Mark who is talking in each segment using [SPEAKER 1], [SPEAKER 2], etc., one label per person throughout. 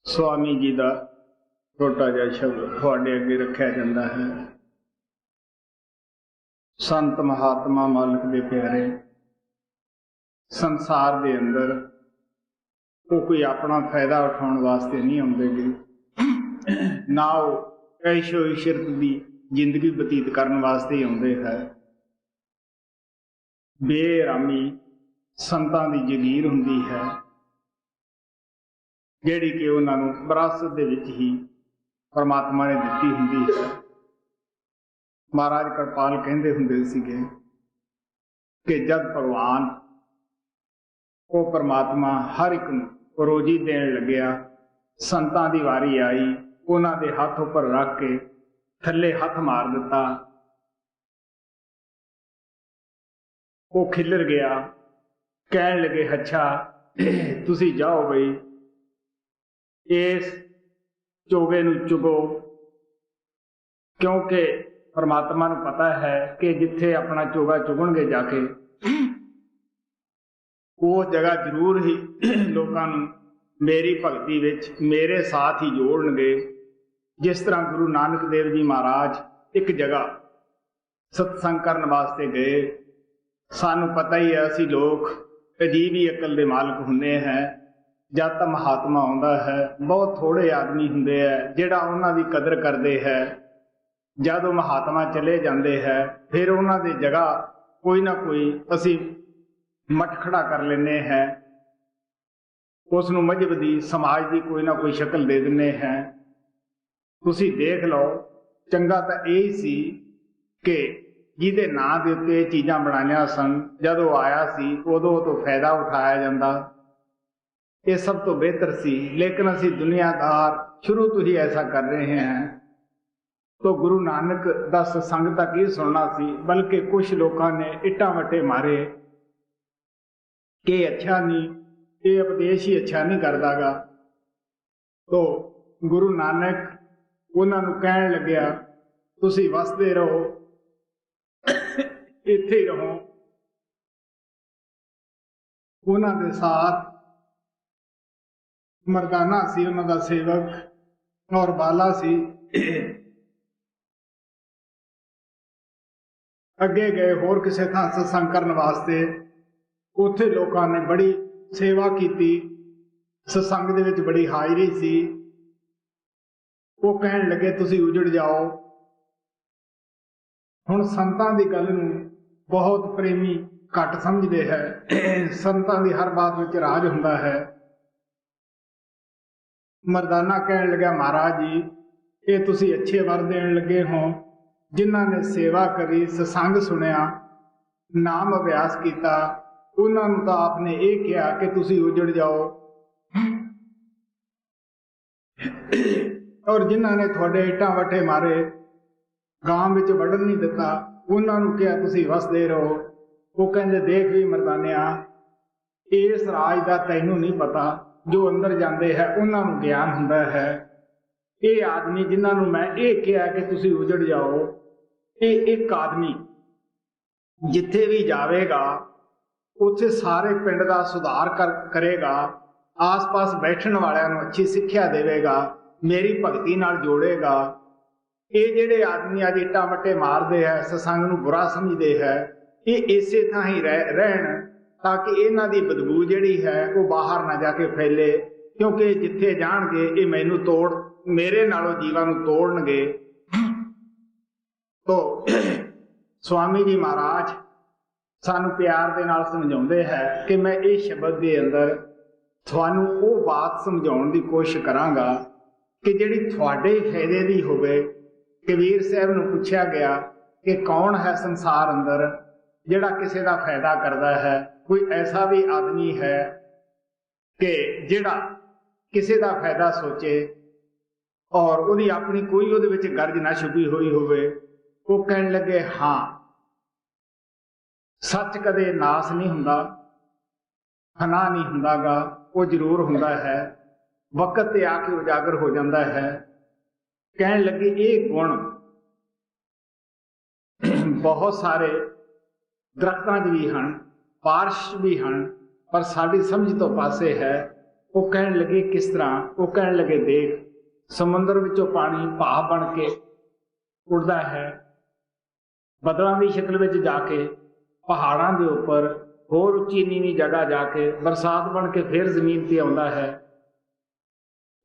[SPEAKER 1] स्वामी जी का छोटा जिहा शब्द थोड़े अगे रखा जाता है। संत महात्मा मालिक दे प्यारे संसार दे अंदर वो कोई अपना फायदा उठाने वास्ते नहीं आते गे, ना वो ऐशो इशरत की जिंदगी बतीत करने वास्ते ही आते हैं। बेरामी संतां दी जगीर हुंदी है जिहड़ी कि उन्होंने विरासत दे विच ही परमात्मा ने दिती हुंदी है। महाराज कृपाल कहंदे हुंदे सीगे कि जब भगवान वो परमात्मा हर एक नूं रोजी देण लग्या, संतां दी वारी आई, उन्हां दे हथ उपर रख के थल्ले हथ मार दिता। वो खिलर गया, कहण लगे अच्छा तुसी जाओ बई इस चोगे नूं चुगो, क्योंकि परमात्मा नूं पता है कि जिथे अपना चोगा चुगणगे जाके वो जगह जरूर ही लोगों नूं मेरी भगती विच मेरे साथ ही जोड़नगे। जिस तरह गुरु नानक देव जी महाराज एक जगह सत्संग करने वास्ते गए। सानू पता ही है असी लोग अजीब ही अकल के मालिक हुंदे हैं। जब तक महात्मा आउंदा है बहुत थोड़े आदमी हुंदे है जिहड़ा उन्हां दी कदर करते हैं। जब महात्मा चले जाते हैं फिर उन्हां दी जगह कोई ना कोई असी मठ खड़ा कर लेने हैं, उसनूं मजहब दी समाज की कोई ना कोई शक्ल दे दिंदे हैं। तुसी देख लो, चंगा तो यही सी कि जिहदे नां दे उत्ते चीज़ां बनाईआं सन, जदों आया सी उदों तो फायदा उठाया जाता, ये सब तो बेहतर सी। लेकिन असी दुनियादार शुरू तो ही ऐसा कर रहे हैं। तो गुरु नानक दा सत्संग तक ही सुनना सी, बल्कि कुछ लोगों ने इट्टां वट्टे मारे कि अच्छा नहीं, ये उपदेश ही अच्छा नहीं करदागा। तो गुरु नानक उन्होंने कहन लग्या तुसी वसदे रहो, इत्थे ही रहो। उन्होंने साथ मरदाना सी उन्हों का सेवक और बाला सी। अगे गए होर किसी थां सत्संग करने वास्ते, उत्थे लोगों ने बड़ी सेवा की, सत्संग दे विच बड़ी हाजरी सी। वो कहन लगे तुसी उजड़ जाओ। हुण संतां दी गल नूं बहुत प्रेमी घट समझदे है। संतां दी हर बात विच राज हुंदा है। मरदाना कहन लगा महाराज जी ये तुसी अच्छे वर देण लगे हो, जिन्हां ने सेवा करी, सत्संग सुनिया, नाम अभ्यास किया, उन्हां नूं तां आपने ये कहा कि तुसी उजड़ जाओ, और जिन्हां ने तुहाडे इट्टां वट्टे मारे, गांव विच वड़न नहीं दिता, उन्हां नूं कहा तुसी वसदे रहो। वो कहंदे देख भी मरदानिया, इस राज दा तैनूं नहीं पता, जो अंदर जाते हैं उन्होंने ज्ञान हुंदा है। ये आदमी जिन्होंने मैं ये कहा कि तुसी उजड़ जाओ, ये एक आदमी जिथे भी जाएगा उत्थे सारे पिंड का सुधार करेगा, आस पास बैठने वालों अच्छी सिक्ख्या देगा, मेरी भगती नाल जोड़ेगा। ये जिहड़े आदमी अज इट्टां वट्टे मारते हैं, सत्संग नूं बुरा समझते हैं, ये इसे थां ही रहन ताकि इन्हां दी बदबू जिहड़ी है वो बाहर ना जाके फैले, क्योंकि जिथे जाणगे ये मैनू तोड़ मेरे नालों जीवां नूं तोड़नगे। तो स्वामी जी महाराज सानू प्यार दे नाल समझाउंदे है कि मैं इस शब्द के अंदर तुहानू वो बात समझाउण दी कोशिश करांगा कि जिहड़ी तुहाडे फायदे दी होवे। कबीर साहब नूं पुछया गया कि कौन है संसार अंदर जिहड़ा किसी का फायदा करता है। कोई ऐसा भी आदमी है कि जिहड़ा किसी का फायदा सोचे और उहदी अपनी कोई उहदे विच गर्ज ना छुपी हुई होवे। वो कहण लगे हाँ, सच कदे नास नहीं हुंदा, फना नहीं हुंदागा, वो जरूर हुंदा है, वक्त ते आके उजागर हो जाता है। कहण लगे ये गुण बहुत सारे दरख्तां 'च भी हैं, बारिश भी हैं, पर साड़ी समझ तो पासे है। वो कहने लगे किस तरह? वो कहने लगे देख, समुद्र विचों पानी भाप बन के उड़ता है, बदलों की शक्ल में जाके पहाड़ों के उपर होर उच्ची नीवी जगह जाके बरसात बन के फिर जमीन पर आता है।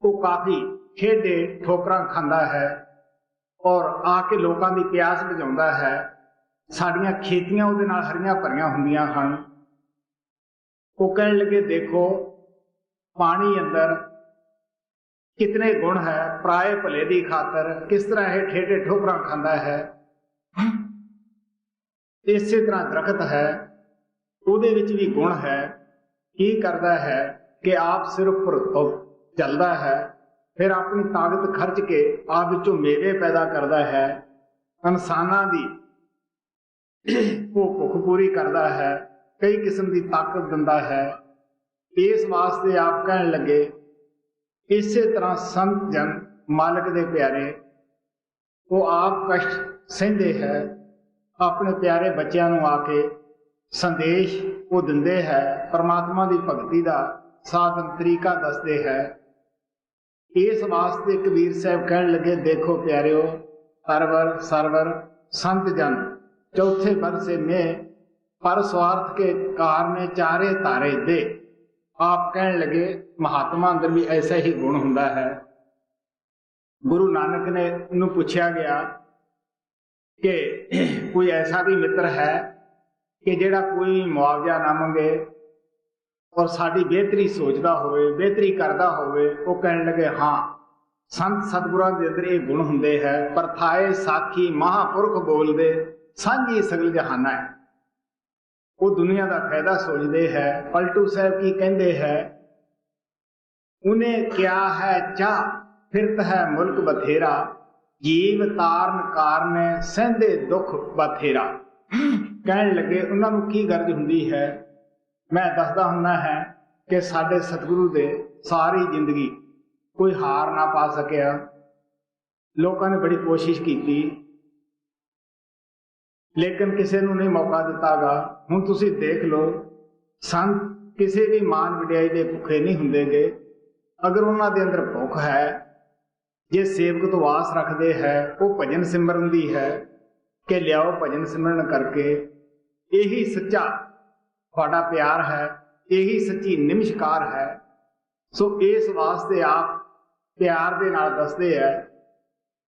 [SPEAKER 1] वो काफी खेडे ठोकरां खांदा है और आके लोगों की प्यास बुझाउंदा है। साड़ियां खेतियां उहदे नाल हरियां भरियां हुंदियां हन। वो कहने लगे देखो, पानी अंदर कितने गुण है, पराए भले की खातर किस तरह यह ठेडे ठोकरां खांदा है। इसी तरह दरखत है, उहदे विच भी गुण है। की करता है कि आप सिर उपर चलता है, फिर अपनी ताकत खर्च के आप विचों मेवे पैदा करता है, इंसानां दी भुख पूरी करता है, कई किस्म की ताकत दिंदा है। इस वास्ते आप कहने लगे इसे तरह संत जन मालिक दे प्यारे वो आप कष्ट सहंदे है, अपने प्यारे बच्चों नूं आके संदेश वो दिंदे है, परमात्मा की भगती का साधन तरीका दसदे है। इस वास्ते कबीर साहब कहने लगे देखो प्यारिओ, सरवर सरवर संत जन चौथे बरसे में पर स्वार्थ के कारणे चारे तारे दे। आप कहने लगे महात्मा अंदर भी ऐसा ही गुण हुंदा है। गुरु नानक ने नूं पूछा गया कि कोई ऐसा भी मित्र है कि जेड़ा कोई मुआवजा ना मंगे और साड़ी बेहतरी सोचता होवे, बेहतरी करता होवे। वो कहने लगे हाँ, संत सतगुरां दे अंदर ये गुण हुंदे है। परथाए साखी महापुरख बोलदे सांझी सगल जहाना है। वो दुनिया का फायदा सोचते हैं। पलटू साहब की कहते हैं, उन्हें क्या है चाह फिरत है मुल्क बथेरा, जीव तारन कारने सहंदे दुख बथेरा। कहने लगे उन्होंने की गर्ज हुंदी है। मैं दसदा हुंदा है कि साडे सतगुरु दे सारी जिंदगी कोई हार ना पा सकिया। लोगों ने बड़ी कोशिश की लेकिन किसी नूं नहीं मौका दितागा। हुण तुसीं देख लो, संत किसी भी मान वडियाई दे भुखे नहीं हुंदेगे। अगर उन्हां दे अंदर भुख है, जे सेवक तो आस रखते हैं, वो भजन सिमरन दी है कि लियाओ भजन सिमरन करके, यही सच्चा तुहाडा प्यार है, यही सच्ची निमशकार है। सो इस वास्ते आप प्यार दे नाल दसदे है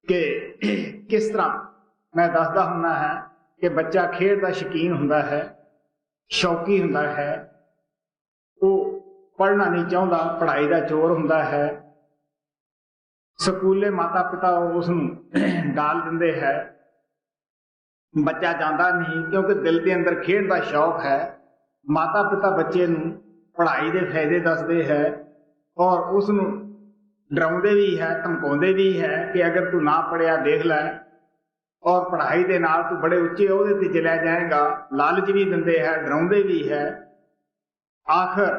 [SPEAKER 1] कि किस तरह मैं दसदा हुंदा है कि बच्चा खेड का शौकीन हुंदा है, शौकी हुंदा है, वो पढ़ना नहीं चाहता, पढ़ाई का चोर हुंदा है। स्कूले माता पिता उसनूं डाल दिंदे है, बच्चा जाता नहीं क्योंकि दिल के अंदर खेड का शौक है। माता पिता बच्चे नूं पढ़ाई के फायदे दसदे है और उसनूं डराउंदे भी है, धमकाउंदे भी है कि अगर तू ना पढ़िया देख लै और पढ़ाई के नाल तू बड़े उच्चे ओहदे ते चला जाएगा। लालच भी दिंदे है, डराउंदे भी है। आखिर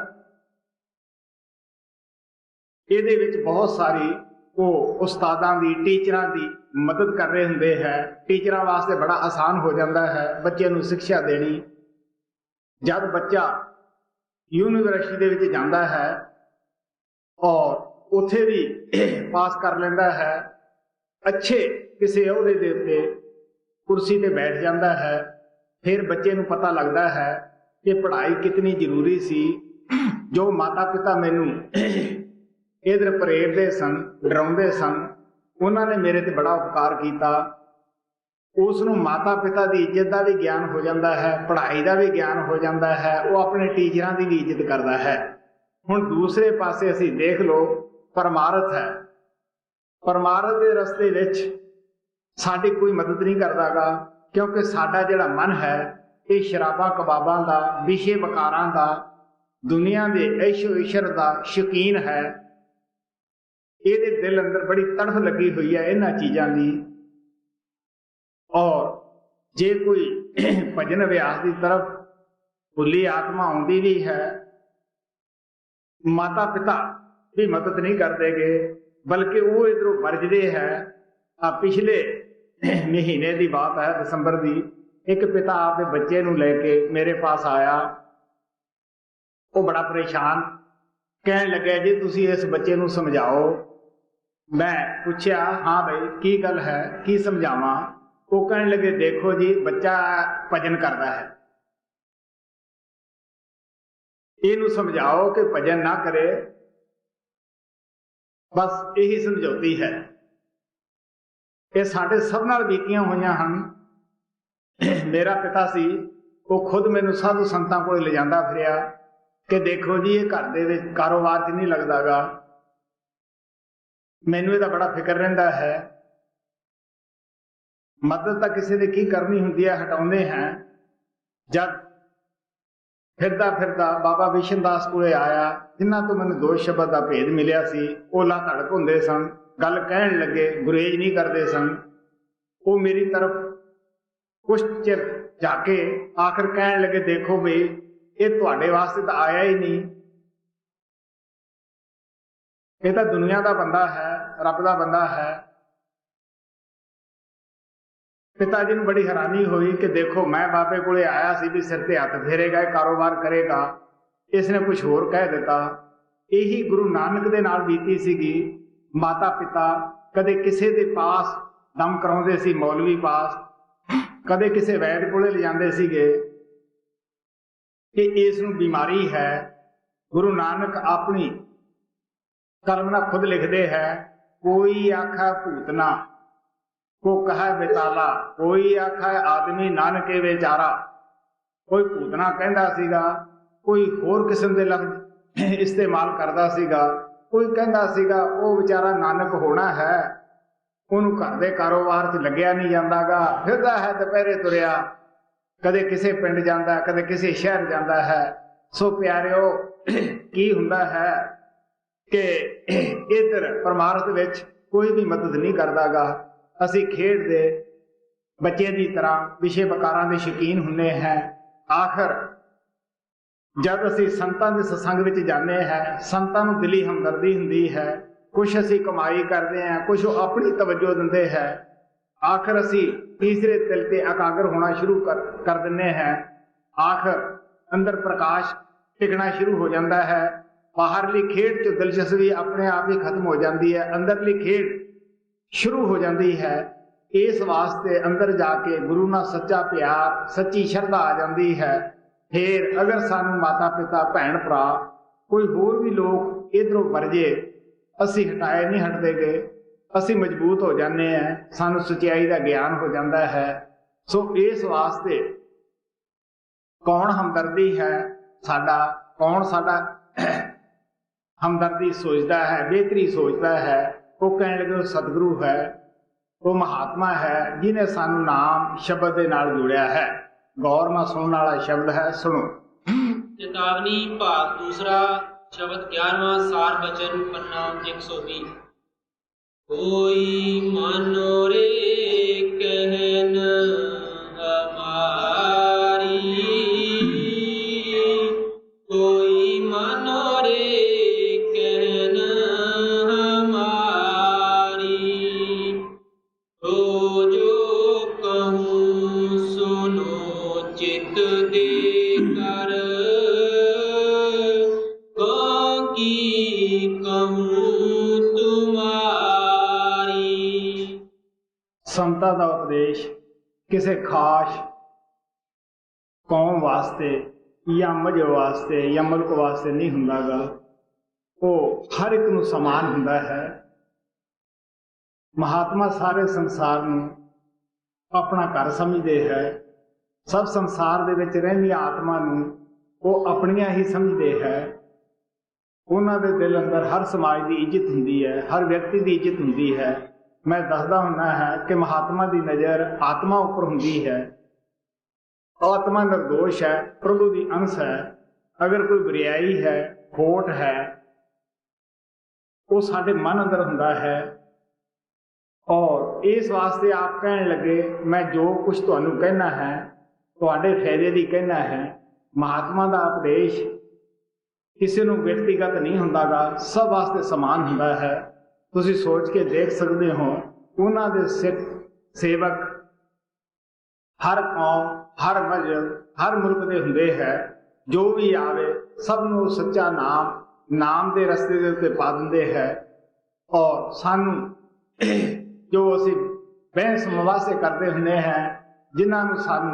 [SPEAKER 1] इहदे विच बहुत सारी वो उस्तादां दी, टीचरां दी मदद कर रहे हुंदे है। टीचरां वास्ते बड़ा आसान हो जाता है बच्चे नूं शिक्षा देनी। जब बच्चा यूनिवर्सिटी दे विच जांदा है और उत्थे भी पास कर लेंदा है, अच्छे किसी ओहदे दे उत्ते कुर्सी ते बैठ जाता है, फिर बच्चे नूं पता लगता है कि पढ़ाई कितनी जरूरी सी। जो माता पिता मैनू इधर प्रेरदे सन, डराउंदे सन, उन्होंने मेरे ते बड़ा उपकार किया। उसनूं माता पिता की इज्जत का भी ज्ञान हो जाता है, पढ़ाई का भी ज्ञान हो जाता है, वो अपने टीचरां की भी इज्जत करता है। हुण दूसरे पासे असीं देख लो, परमारथ है, परमारथ के रस्ते विच साडी कोई मदद नहीं करदागा क्योंकि साडा जिहड़ा मन है ये शराबां कबाबां दा, विषे वकारां दा, दुनिया के ऐशो इशर का शौकीन है। ये दिल अंदर बड़ी तड़फ लगी हुई है इन्हां चीज़ां की। और जे कोई भजन अभ्यास की तरफ भुली आत्मा आउंदी भी है, माता पिता भी मदद नहीं करते गए, बल्कि वो इधरों वर्जदे है। पिछले महीने की बात है, दिसंबर की, एक पिता आपके बच्चे नूं लेके मेरे पास आया। वो बड़ा परेशान कहन लगे जी तुसी इस बच्चे नूं समझाओ। मैं पूछया हाँ भाई की गल है, की समझावां? वो कहन लगे देखो जी बच्चा भजन करता है, इनू समझाओ कि भजन ना करे, बस यही समझौती है। ये साडे सब नाल बीतियां होईयां हन। मेरा पिता सी वो खुद मैनू साधु संतां कोल ले जांदा फिरिया कि देखो जी ये घर दे विच कारोबार च नहीं लगदा गा, मैनू इहदा बड़ा फिक्र रहिंदा है। मदद तां किसी ने की करनी हुंदी है, हटाउंदे हैं। जब फिरदा फिरदा बाबा बिशन दास कोले आया, जिन्हां तो मैनू दो शब्द का भेद मिलिया सी, ओला धड़क हुंदे सन, गल कहण लगे, गुरेज नहीं करते सन। वो मेरी तरफ कुछ चिर जाके आखिर कहण लगे देखो भी ये तुहाडे वास्ते तो आया ही नहीं, ये तो दुनिया का बंदा है, रब का बंदा है। पिताजी ने बड़ी हैरानी हुई कि देखो मैं बाबे कोले आया सी भी सिर ते हथ फेरेगा, कारोबार करेगा, इसने कुछ होर कह दिता। यही गुरु नानक दे नाल बीती सीगी। माता पिता कदे किसी दे पास दम कराउंदे सी, मौलवी पास, कदे किसी वैद कोले ले जांदे सीगे कि इस नूं बीमारी है। गुरु नानक अपनी कलम नाल खुद लिखदे है, कोई आखा भूतना को कहा बेताला, कोई आखा आदमी नानके बेचारा। कोई भूतना कहंदा सीगा, कोई होर किस्म दे लफ्ज इस्तेमाल करदा सीगा, कोई कहंदा सीगा वो बेचारा नानक होना है, ਉਹਨੂੰ घर के कारोबार च लग्या नहीं जाता गा, फिरदा है दुपहरे तुरिया, कदे किसी पिंड जाता, कदे किसी शहर जाता है। सो प्यारिओ की हुंदा है कि इधर परमार्थ विच कोई भी मदद नहीं करता गा। असी खेड दे बच्चे की तरह विषय वकारां दे शौकीन हुंदे हैं। आखिर जब असी संतां दे सत्संग विच जाने हैं, संतां नूं दिली हमदर्दी हुंदी है, कुछ असी कमाई करते हैं, कुछ अपनी तवज्जो दिंदे हैं। आखिर असी तीसरे तिल ते एकाग्र होना शुरू कर दिंदे हैं। आखिर अंदर प्रकाश टिकना शुरू हो जाता है। बाहरली खेड च दिलचस्पी अपने आप ही खत्म हो जाती है, अंदरली खेड शुरू हो जाती है। इस वास्ते अंदर जाके गुरु नाल सच्चा प्यार, सच्ची शरधा आ जाती है। फिर अगर सानू माता पिता भैन भरा कोई होर भी लोग इधरों वरजे, असी हटाए नहीं हटते गए, असी मजबूत हो जाने हैं, सानू सच्चाई का ज्ञान हो जाता है। सो इस वास्ते कौन हमदर्दी है साडा, कौन साडा हमदर्दी सोचता है, बेहतरी सोचता है, वो कहने लगे वो सतगुरु है, वो महात्मा है जिन्हें सानू नाम शब्द के नाल जुड़िया है। गौर नाल सुनने वाला शब्द है, सुनो।
[SPEAKER 2] चेतावनी भाग दूसरा, शब्द 11वां, सार बचन पन्ना 120। कोई मानो रे कहन हमारी, कोई मानो रे कहन हमारी, तो जो कहूँ सुनो चित दे कर,
[SPEAKER 1] संतां दा उपदेश किसी खास कौम वास्ते या मजहब वास्ते या मुल्क वास्ते नहीं हुंदा गा, वो हर एक नूं समान हुंदा है। महात्मा सारे संसार नूं अपना घर समझदे है। सब संसार दे विच रहिंदी आत्मा नूं वो अपनियां ही समझदे है। उन्हां दे दिल अंदर हर समाज की इज्जत हुंदी है, हर व्यक्ति की इज्जत हुंदी है। मैं दसदा हुंदा है कि महात्मा की नज़र आत्मा उपर हुंदी है। आत्मा निर्दोष है, प्रभु की अंश है। अगर कोई बुराई है, खोट है, वो साडे मन अंदर हुंदा है। और इस वास्ते आप कहने लगे मैं जो कुछ तुहानू कहना है तुहाडे फायदे दी कहना है। महात्मा का उपदेश किसी नूं व्यक्तिगत नहीं हुंदा गा, सब वास्ते समान हुंदा है। तुसीं सोच के देख सकते हो, उन्हां दे सिख सेवक हर कौम, हर मजहब, हर मुल्क दे हुंदे है। जो भी आवे सब नूं सच्चा नाम नाम के रस्ते के उत्ते पा दिंदे है और सानू जो असी बहस मवासे करते हुंदे हैं, जिन्होंने सानू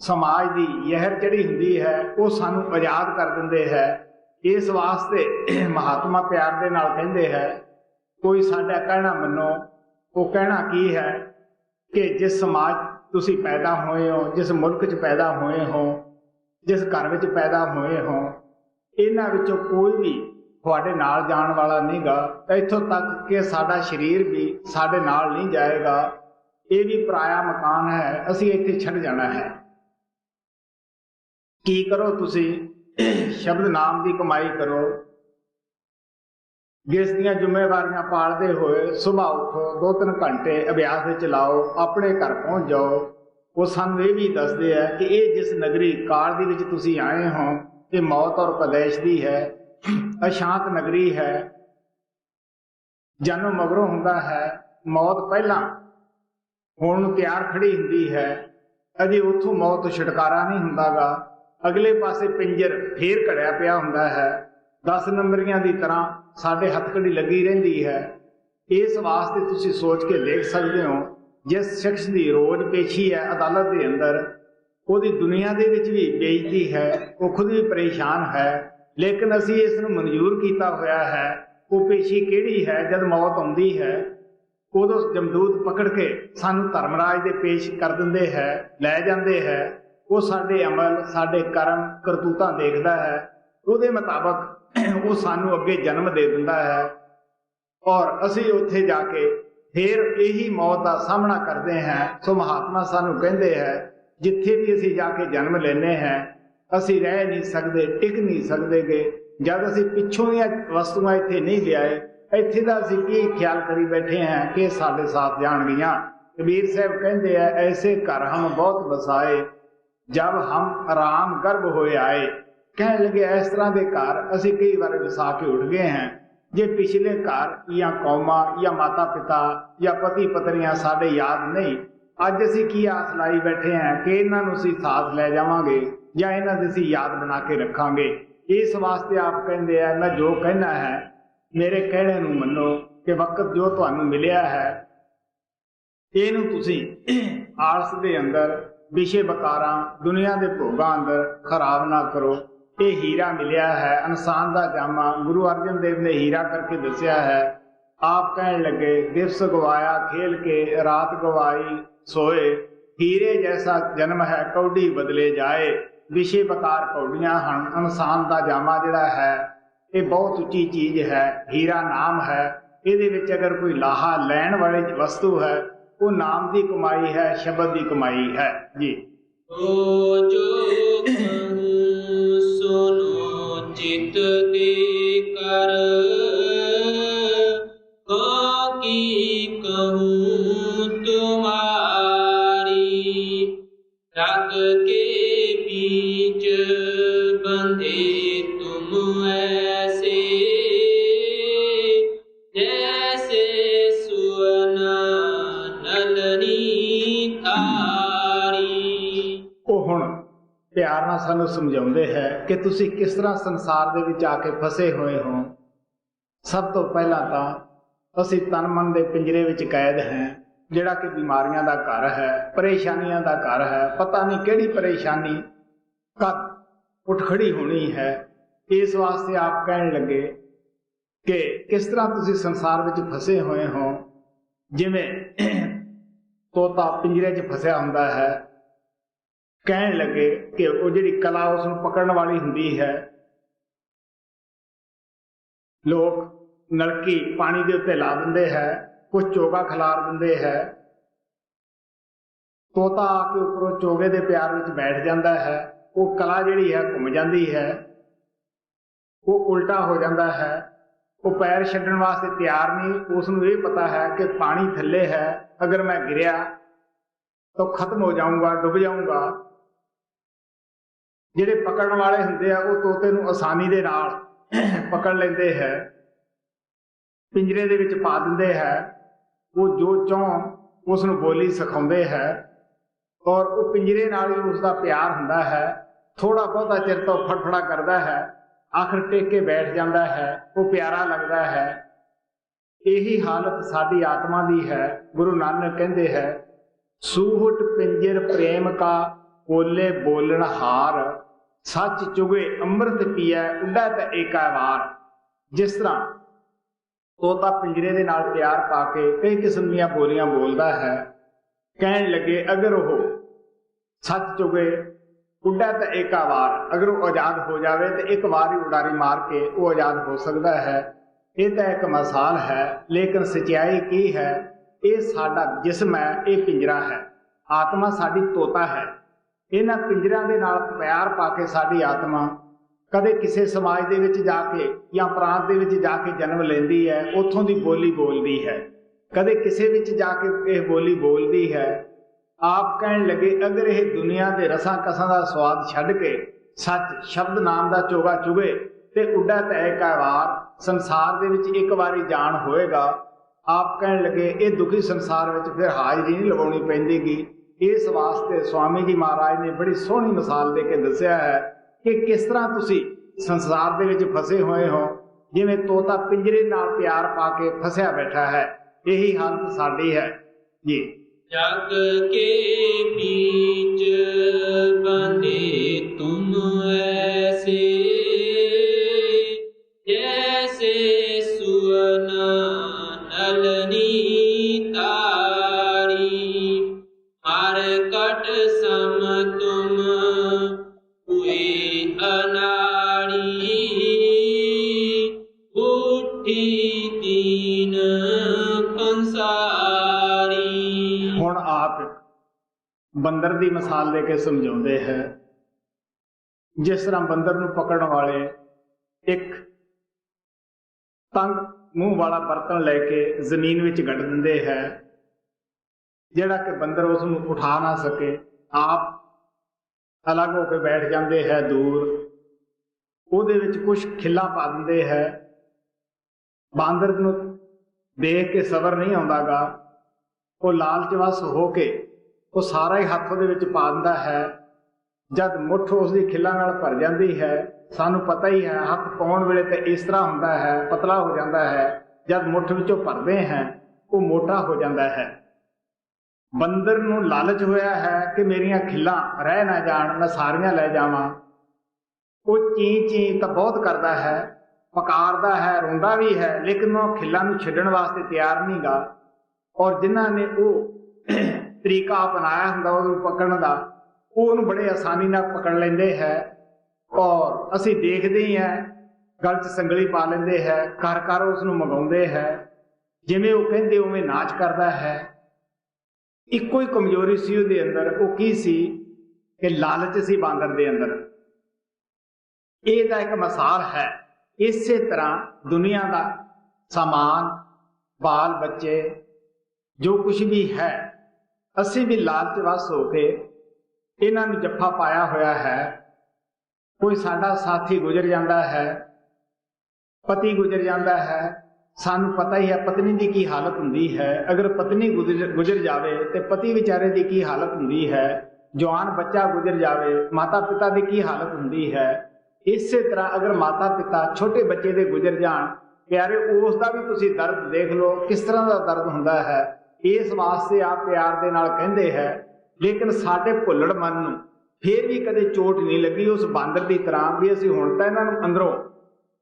[SPEAKER 1] समाज की यहर चढ़ी हुंदी है, वो सानू आजाद कर दिंदे है। इस वास्ते महात्मा प्यार दे नाल कहंदे है, कोई साडा कहना मनो। वो कहना की है कि जिस समाज तुसी पैदा होए हो, जिस मुल्क च पैदा होए हो, जिस घर विच पैदा होए हो, इन्हां विचों कोई भी तुहाडे नाल जाण वाला नहीं गा। इत्थों तक कि साडा शरीर भी साडे नाल नहीं जाएगा। ये भी पराया मकान है, असी इत्थे छड्ड जाना है। की करो तुसी? शब्द नाम की कमाई करो। जिस दियां जिम्मेवारियां पालते हुए सुबह उठो, 2-3 घंटे अभ्यास विच लाओ, अपने घर पहुँच जाओ। वो सानू ये भी दसदे है कि ये जिस नगरी काल दी विच तुसी आए हो, ये मौत और पदेश दी है, अशांत नगरी है। जन्म मगरों हुंदा है, मौत पहला होण नूं तैयार खड़ी हुंदी है। अजे उत्थों मौत तो छुटकारा नहीं हुंदा गा। अगले पासे पिंजर फेर घड़िया पिया हुंदा है। 10 नंबरियां दी तरह साडे हथकड़ी लगी रहिंदी है। इस वास्ते तुसी सोच के देख सकते हो, जिस शख्स की रोज पेशी है अदालत के अंदर, उसकी दुनिया के विच भी बेइज्जती है, वो खुद भी परेशान है, लेकिन असी इस नूं मंजूर किया होया है। वो पेशी किहड़ी है? जब मौत आउंदी है उदों जमदूत पकड़ के सानू धर्मराज दे पेश कर दिंदे है, लै जांदे है। वो साडे अमल, साडे कर्म करतूतां देखदा है, उहदे मुताबक वो सानू अगे जन्म दे दिंदा है और असी उत्थे जाके फिर यही मौत का सामना करते हैं। सो महात्मा सानू कहते हैं, जिथे भी असी जाके जन्म लेने हैं, असी रह नहीं सकते, टिक नहीं सकते गे जब असी पिछों दी वस्तुआं इत्थे नहीं लियाए। इत्थे दा असी की ख्याल करी बैठे हैं कि साडे साथ जाणगियां। कबीर साहब कहते हैं, ऐसे घर हम बहुत बसाए, जब हम आराम गर्भ होए आए। कहने लगे इस तरह के घर असी कई बार वसा के उठ गए हैं। जे पिछले घर या कौमा या माता पिता या पति पत्नियां साडे याद नहीं, अज असी की आस लाई बैठे हैं कि इन्हां नूं असीं साथ लै जावांगे या इन्हां दी असीं याद बना के रखांगे। इस वास्ते आप कहंदे आ, मैं जो कहना है मेरे कहने नूं मन्नो कि वक्त जो तुहानूं मिलिया है, इहनूं तुसीं आलस दे अंदर, विषे बकारां, दुनिया के भोगां अंदर खराब ना करो। ये हीरा मिलिया है, इंसान का जामा। गुरु अर्जन देव ने हीरा करके दसिया है। आप कहन लगे, दिवस गवाया खेल के, रात गवाई सोए, हीरे जैसा जन्म है कौड़ी बदले जाए। विषे बकार कौड़ियां हन, इंसान का जामा जिहड़ा है ये बहुत उच्ची चीज है, हीरा नाम है। इहदे विच अगर कोई लाहा लैण वाली वस्तु है, वो नाम की कमाई है, शब्द की कमाई है जी।
[SPEAKER 2] तो जो कहूँ सुनो चित दे कर, की कहूँ तुम्हारी, रग के बीच बंधे तुम ऐसे, जैसे सुअना नलनी थारी।
[SPEAKER 1] वो हुण प्यार नाल सानू समझाउंदे है कि तुसी किस तरह संसार दे विच आके फसे होए हो। सब तो पहला तां असी तन मन दे पिंजरे विच कैद हैं, जिहड़ा कि बीमारियां दा घर है, परेशानियां दा घर है। पता नहीं किहड़ी परेशानी कद उठ खड़ी होनी है। इस वास्ते आप कहण लगे कि किस तरह तुसी संसार विच फसे होए हो। जिवें तोता पिंजरे च फसिया हुंदा है, कहण लगे कि वो जिहड़ी कला उसनूं पकड़न वाली हुंदी है। लोग नलकी पानी के उत्ते ला दिंदे है, कुछ चोगा खिलार दिंदे है। तोता आके उपरों चोगे दे प्यार विच बैठ जाता है। वो कला जिहड़ी है घुम जाती है, वो उल्टा हो जाता है। वो पैर छड्डण वास्ते तैयार नहीं। उसनूं ये पता है कि पानी थल्ले है, अगर मैं गिरिया तो खत्म हो जाऊंगा, डुब जाऊंगा। जिहड़े पकड़न वाले हुंदे आ, वो तोते नूं आसानी दे नाल पकड़ लेंदे है, पिंजरे दे विच पा दिंदे है। वो जो चाहण उसनूं बोली सिखाउंदे है और वो पिंजरे नाल ही उसका प्यार हुंदा है। थोड़ा बहुता चिर तो फड़फड़ा करता है, आखिर टेक के बैठ जाता है, वो प्यारा लगता है। यही हालत साडी आत्मा दी है। गुरु नानक कहते हैं, सूहट पिंजर प्रेम का बोले बोलन हार, सच चुगे अमृत पिया उड़ा तो एका वार। जिस तरह तोता पिंजरे दे नाल प्यार पा के कई किस्म दी बोलियां बोलता है, कहन लगे अगर वो सच चुगे उड़ा तो एका वार, अगर वो आजाद हो जाए तो एक बार ही उड़ारी मार के वो आजाद हो सकता है। ये तो एक मिसाल है, लेकिन सच्चाई की है, ये साडा जिस्म है, ये पिंजरा है। आत्मा साडी तोता है। इन्हां पिंजरिਆਂ ਦੇ ਨਾਲ प्यार पा के साडी आत्मा कदे किसी समाज दे विच जाके या प्रांत दे विच जाके जन्म लेंदी है, उत्थों दी बोली बोलदी है। कदे किसी विच जाके यह बोली बोलदी है। आप कहन लगे अगर यह दुनिया के रसां कसां दा स्वाद छड्ड के सच शब्द नाम दा चोगा चुगे ते उड्डा तय का वार, संसार दे विच एक बारी जान होएगा। आप कहन लगे ये दुखी संसार विच फिर हाजरी नहीं लवाउणी पैंदीगी। इस वास्ते स्वामी जी महाराज ने बड़ी सोहनी मिसाल दे के दस्या है कि किस तरह तुसी संसार दे विच फसे हुए हो, जिवें तोता पिंजरे नाल प्यार पा के फसिया बैठा है। यही हालत साडी है जी।
[SPEAKER 2] जग के बीच बंधे तुम ऐसे, जैसे सुअना नलनी तारी, मारकट सम तुम हुए अनाड़ी, उठी दीन पंसारी।
[SPEAKER 1] हुण आप बंदर की मिसाल दे के समझाते हैं। जिस तरह बंदर नूं पकड़न वाले एक तंग मूँह वाला बर्तन लैके जमीन विच गड़ दिंदे है, जिहड़ा कि बंदर उसनूं उठा ना सके, आप अलग होकर बैठ जाते हैं दूर, ਉਹਦੇ ਵਿੱਚ कुछ खिला पा दिंदे है। बांदर नूं देख के सबर नहीं आउंदागा, वो लालचवश हो के वो सारा ही हੱਥ ਉਹਦੇ ਵਿੱਚ पा दिंदा है। जद मुठ उसकी खिला नाल भर जाती है, सानू पता ही है हੱਥ पाउण वेले ते इस तरह हुंदा है, पतला हो जाता है। जद मुठ विचों भरदे हैं वो मोटा हो जाता है। बंदर नूं लालच होया है कि मेरियां खिल्लां रह ना जाण, मैं सारियां लै जावां। वो ची ची तो बहुत करता है, पकारदा है, रोंदा भी है, लेकिन वो खिल्लां नूं छड्डण वास्ते तैयार नहीं गा। और जिन्हां ने वो तरीका अपनाया हुंदा उहनूं पकड़न दा, वो उहनूं बड़े आसानी नाल पकड़ लैंदे है। और असीं देखदे ही हैं, गल च संगली पा लैंदे है, कर कर उसनूं मंगाउंदे है, जिवें वो कहंदे उवें नाच करदा है। इक्को ही कमजोरी सी उहदे अंदर, वो की सी कि लालच सी बांदर दे अंदर। ਇਹਦਾ एक मिसाल है। इसे तरह दुनिया का सामान, बाल बच्चे, जो कुछ भी है, असी भी लालचवश होके इन्हां नूं जफ्फा पाया होया है। कोई साडा साथी गुजर जाता है, पति गुजर जाता है, सानू पता ही है पत्नी की की हालत हुंदी है। अगर पत्नी गुजर जाए तो पति बेचारे की की हालत हुंदी है। जवान बच्चा गुजर जाए, माता पिता की की हालत हुंदी है। इस तरह अगर माता पिता छोटे बच्चे दे गुजर जान, प्यारे उसका भी तुसी दर्द देख लो किस तरह का दर्द हुंदा है। इस वास्ते आप प्यार दे नाल कहंदे है, लेकिन साडे भुल्लड़ मन नूं फिर भी कदे चोट नहीं लगी उस बांदर की तरह भी असीं हुण तां इन्हां नूं अंदरों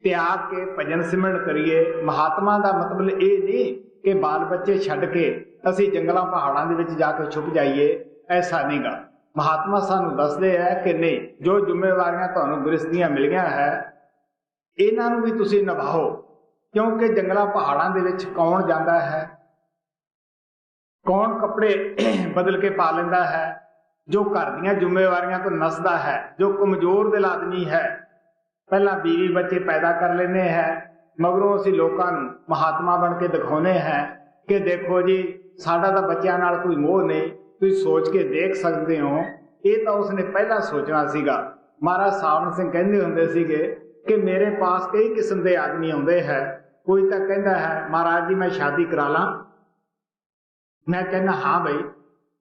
[SPEAKER 1] त्याग के भजन सिमरन करिए। महात्मा का मतलब ये नहीं कि बाल बच्चे छड्ड के असी जंगलों पहाड़ों के विच जाके छुप जाइए, ऐसा नहीं गा। महात्मा सानू दसदे है कि नहीं, जो जिम्मेवारियां तुहानूं गृहस्थियां मिलियां है इन्हां नूं भी तुसीं निभाओ, क्योंकि जंगलों पहाड़ों के विच कौन जाता है, कौन कपड़े बदल के पा लैंदा है, जो घर दीयां जिम्मेवारियां तो नसदा है, जो कमजोर दिल आदमी है, पहला बीवी बच्चे पैदा कर लेने हैं, मगरों असीं लोकां नूं महात्मा बन के दिखाउने हैं कि देखो जी साडा तां बच्चों नाल कोई मोह नहीं, तुसीं सोच के देख सकते हो। ये तो उसने पहला सोचना सीगा। महाराज सावण सिंह कहंदे हुंदे सीगे कि मेरे पास कई किस्म के आदमी आउंदे है। कोई तो कहता है महाराज जी मैं शादी करा ला, मैं कहना हाँ भाई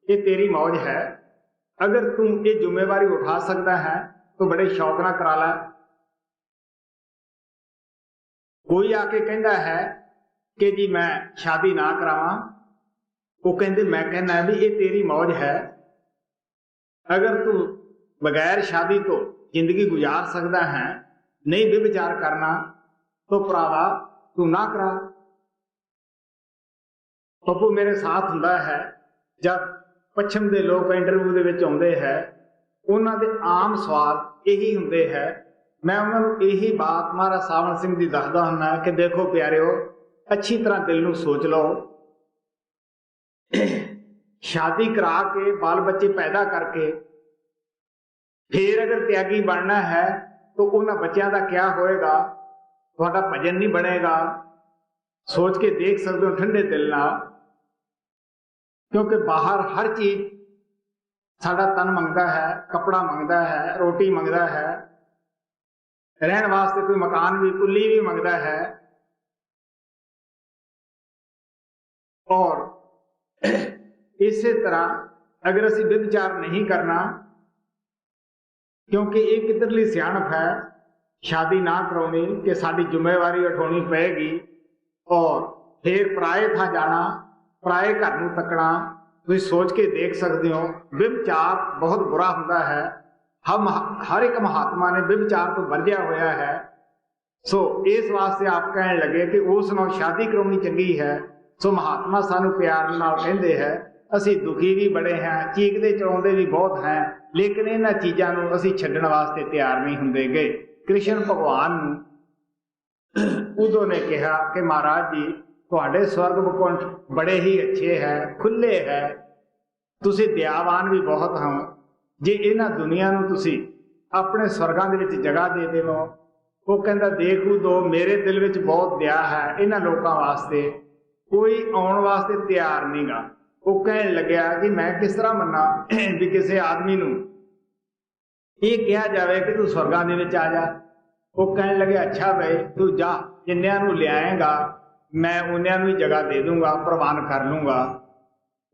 [SPEAKER 1] ये तेरी मौज है, अगर तू ये जिम्मेवारी उठा सकता है तो बड़े शौक ना करा ला। कोई आके कहता है कि जी मैं शादी ना करावां, वो कहते मैं कहना भी ये तेरी मौज है, अगर तू बगैर शादी तो जिंदगी गुजार सकता है, नहीं व्यभिचार करना तो भरावा तू ना करा। पप्पू मेरे साथ हुंदा है जब पश्चिम के लोग इंटरव्यू दे विच आउंदे है, उन्हां दे आम सवाल यही हुंदे है। मैं उन्होंने यही बात महाराज सावन सिंह जी दसदा हुंदा कि देखो प्यारिओ, अच्छी तरह दिल नूं सोच लो, शादी करा के बाल बच्चे पैदा करके फिर अगर त्यागी बनना है तो उन्हां बच्चों का क्या होएगा, तुहाडा भजन नहीं बनेगा। सोच के देख सकते हो ठंडे दिल नाल, क्योंकि बाहर हर चीज साडा तन मंगता है, कपड़ा मंगता है, रोटी मंगता है, रहने वास्ते कोई मकान भी, कुल्ली भी मंगता है। और इसी तरह अगर असी व्यभिचार नहीं करना, क्योंकि एक इधरली सियाणप है शादी ना करानी कि साडी जिम्मेवारी उठानी पेगी, और फिर पराए था जाना, पराए घर नूं तकना। तुसीं सोच के देख सकते हो व्यभिचार बहुत बुरा हुंदा है। हम हर एक महात्मा ने व्यभिचार तो वर्जिया होया है। सो इस वास्ते आप कहने लगे कि उस नाल शादी करानी चंगी है। सो महात्मा सानू प्यार नाल कहंदे है, असी दुखी भी बड़े हैं, चीकते चलाउंदे भी बहुत हैं, लेकिन इन्हां चीज़ां नूं असी छड्डण वास्ते तैयार नहीं हुंदे गए। कृष्ण भगवान उदों ने कहा कि महाराज जी तुहाडे स्वर्ग वकुंठ बड़े ही अच्छे है, खुले है, तुसीं दयावान भी बहुत हो। जे इन्हां दुनिया नूं तुसीं अपने स्वर्गां दे विच जगह दे देवो, वो कहंदा देखू दो मेरे दिल विच बहुत दया है, इन्हां लोकां वास्ते कोई आउण वास्ते तैयार नहीं गा। वो कहण लग्या कि मैं किस तरह मन्ना भी किसी आदमी नूं ये कहा जाए कि तू स्वर्गां दे विच आ जा। वो कहण लगे अच्छा भाई तू जा, जिन्नियां नूं लियाएगा मैं उन्नियां नूं ही जगह दे दूंगा, प्रवान कर लूंगा।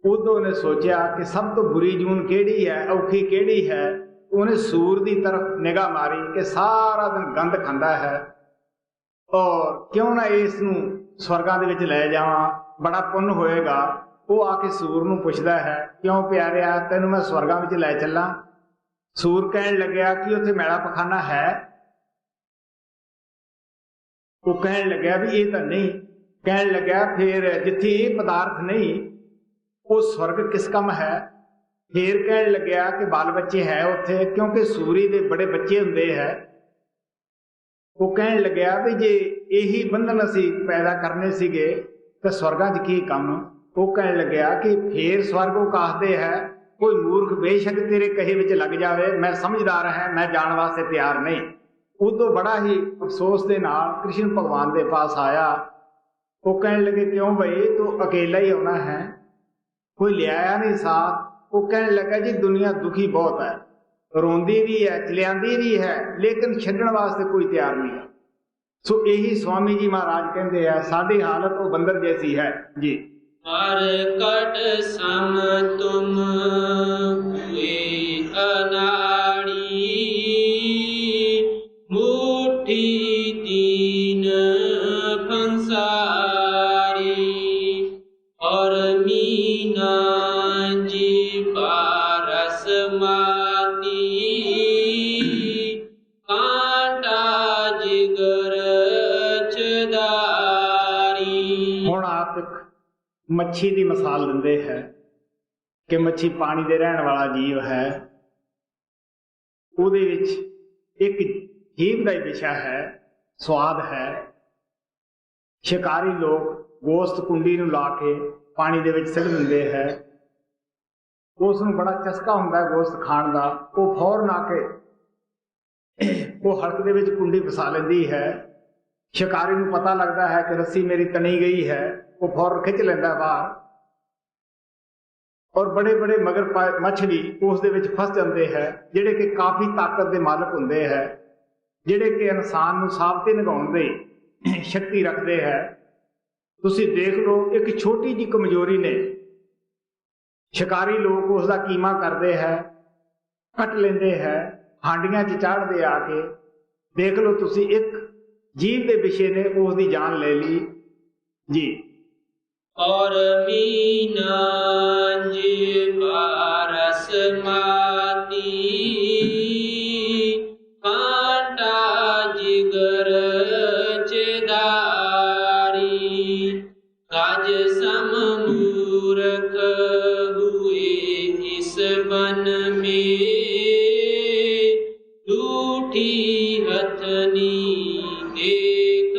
[SPEAKER 1] उदों ने सोचा कि सब तो बुरी जून केड़ी है, औखी केड़ी है। उन्हें सूर की तरफ निगाह मारी कि सारा दिन गंद खांदा है, और क्यों ना इस नूं स्वर्गां दे विच लै जावां, बड़ा पुण्य होएगा। वो आके सूर नूं पुछदा है क्यों प्यारिया तैनूं मैं स्वर्गां विच लै चलां। सूर कहण लग्या कि उत्थे मैला पखाना है। वो कहण लग्या भी ये तो नहीं। कहण लग्या फिर जिथे ये पदार्थ नहीं वो स्वर्ग किस कम है। फिर कहण लग्या कि बाल बच्चे है उत्थे, क्योंकि सूरी दे बड़े बच्चे हुंदे है। वो कहण लग्या भी जे यही बंधन असी पैदा करने सीगे तो स्वर्गां च की कम। वो कहण लग्या कि फिर स्वर्ग वो कहते है कोई मूर्ख बेशक तेरे कहे विच लग जावे, मैं समझदार है, मैं जाण वास्ते तैयार नहीं। उदों बड़ा ही अफसोस के नाल कृष्ण भगवान के पास आया। वो कहण लगे क्यों भाई तू अकेला ही आना है, कोई लियाया नहीं साथ। वो कहने लगा जी दुनिया दुखी बहुत है, रोंदी भी है, चिल्लांदी भी है, लेकिन छड्डण वास्ते कोई तैयार नहीं है। सो यही स्वामी जी महाराज कहते हैं साडी हालत वो बंदर जैसी है जी।
[SPEAKER 2] हर कट सम तुम हुए अनाड़ी, मुट्ठी दीन फंसारी, और मीना जी पारस माती, कांटा जिगर छदारी।
[SPEAKER 1] हुण आप एक मच्छी की मिसाल दिंदे है कि मच्छी पानी दे रहन वाला जीव है, उहदे विच एक जीव का ही विषय है, स्वाद है। शिकारी लोग गोश्त कुंडी नूं ला के पानी दे विच सिट दिंदे है, उस नूं बड़ा चस्का हुंदा है गोश्त खाण दा। वो फौरन आके वो हल्क दे विच कुंडी फसा लैंदी है। शिकारी नूं पता लगता है कि रस्सी मेरी तनी गई है, वो फौरन खिंच लैंदा बाहर, और बड़े बड़े मगर मछली उस दे विच फस जाते हैं, जिहड़े कि काफ़ी ताकत के मालक होंदे है, जिहड़े कि इंसान नूं साबते नगाउण दी शक्ति रखते हैं। तुसीं देख लो एक छोटी जी कमजोरी ने शिकारी लोग उसका कीमा करते हैं, कट लेंदे है, हांडियां च चाढ़ते आके। देख लो तुसीं एक ਜੀਵ ਦੇ ਵਿਸ਼ੇ ਨੇ ਉਸ ਦੀ ਜਾਨ ਲੈ ਲਈ ਜੀ।
[SPEAKER 2] ਔਰ ਮੀਨਾ ਜੀ ਪਾਰਸ ਮਾਤੀ ਕਾਂਟਾ ਜਿਗਰ ਚਦਾਰੀ ਕਾਜ ਸਮ ਮੂਰਖ ਹੁਏ ਇਸ ਬਨ ਮੇ ਝੂਠੀ ਹਥਨੀ ਦੇਖ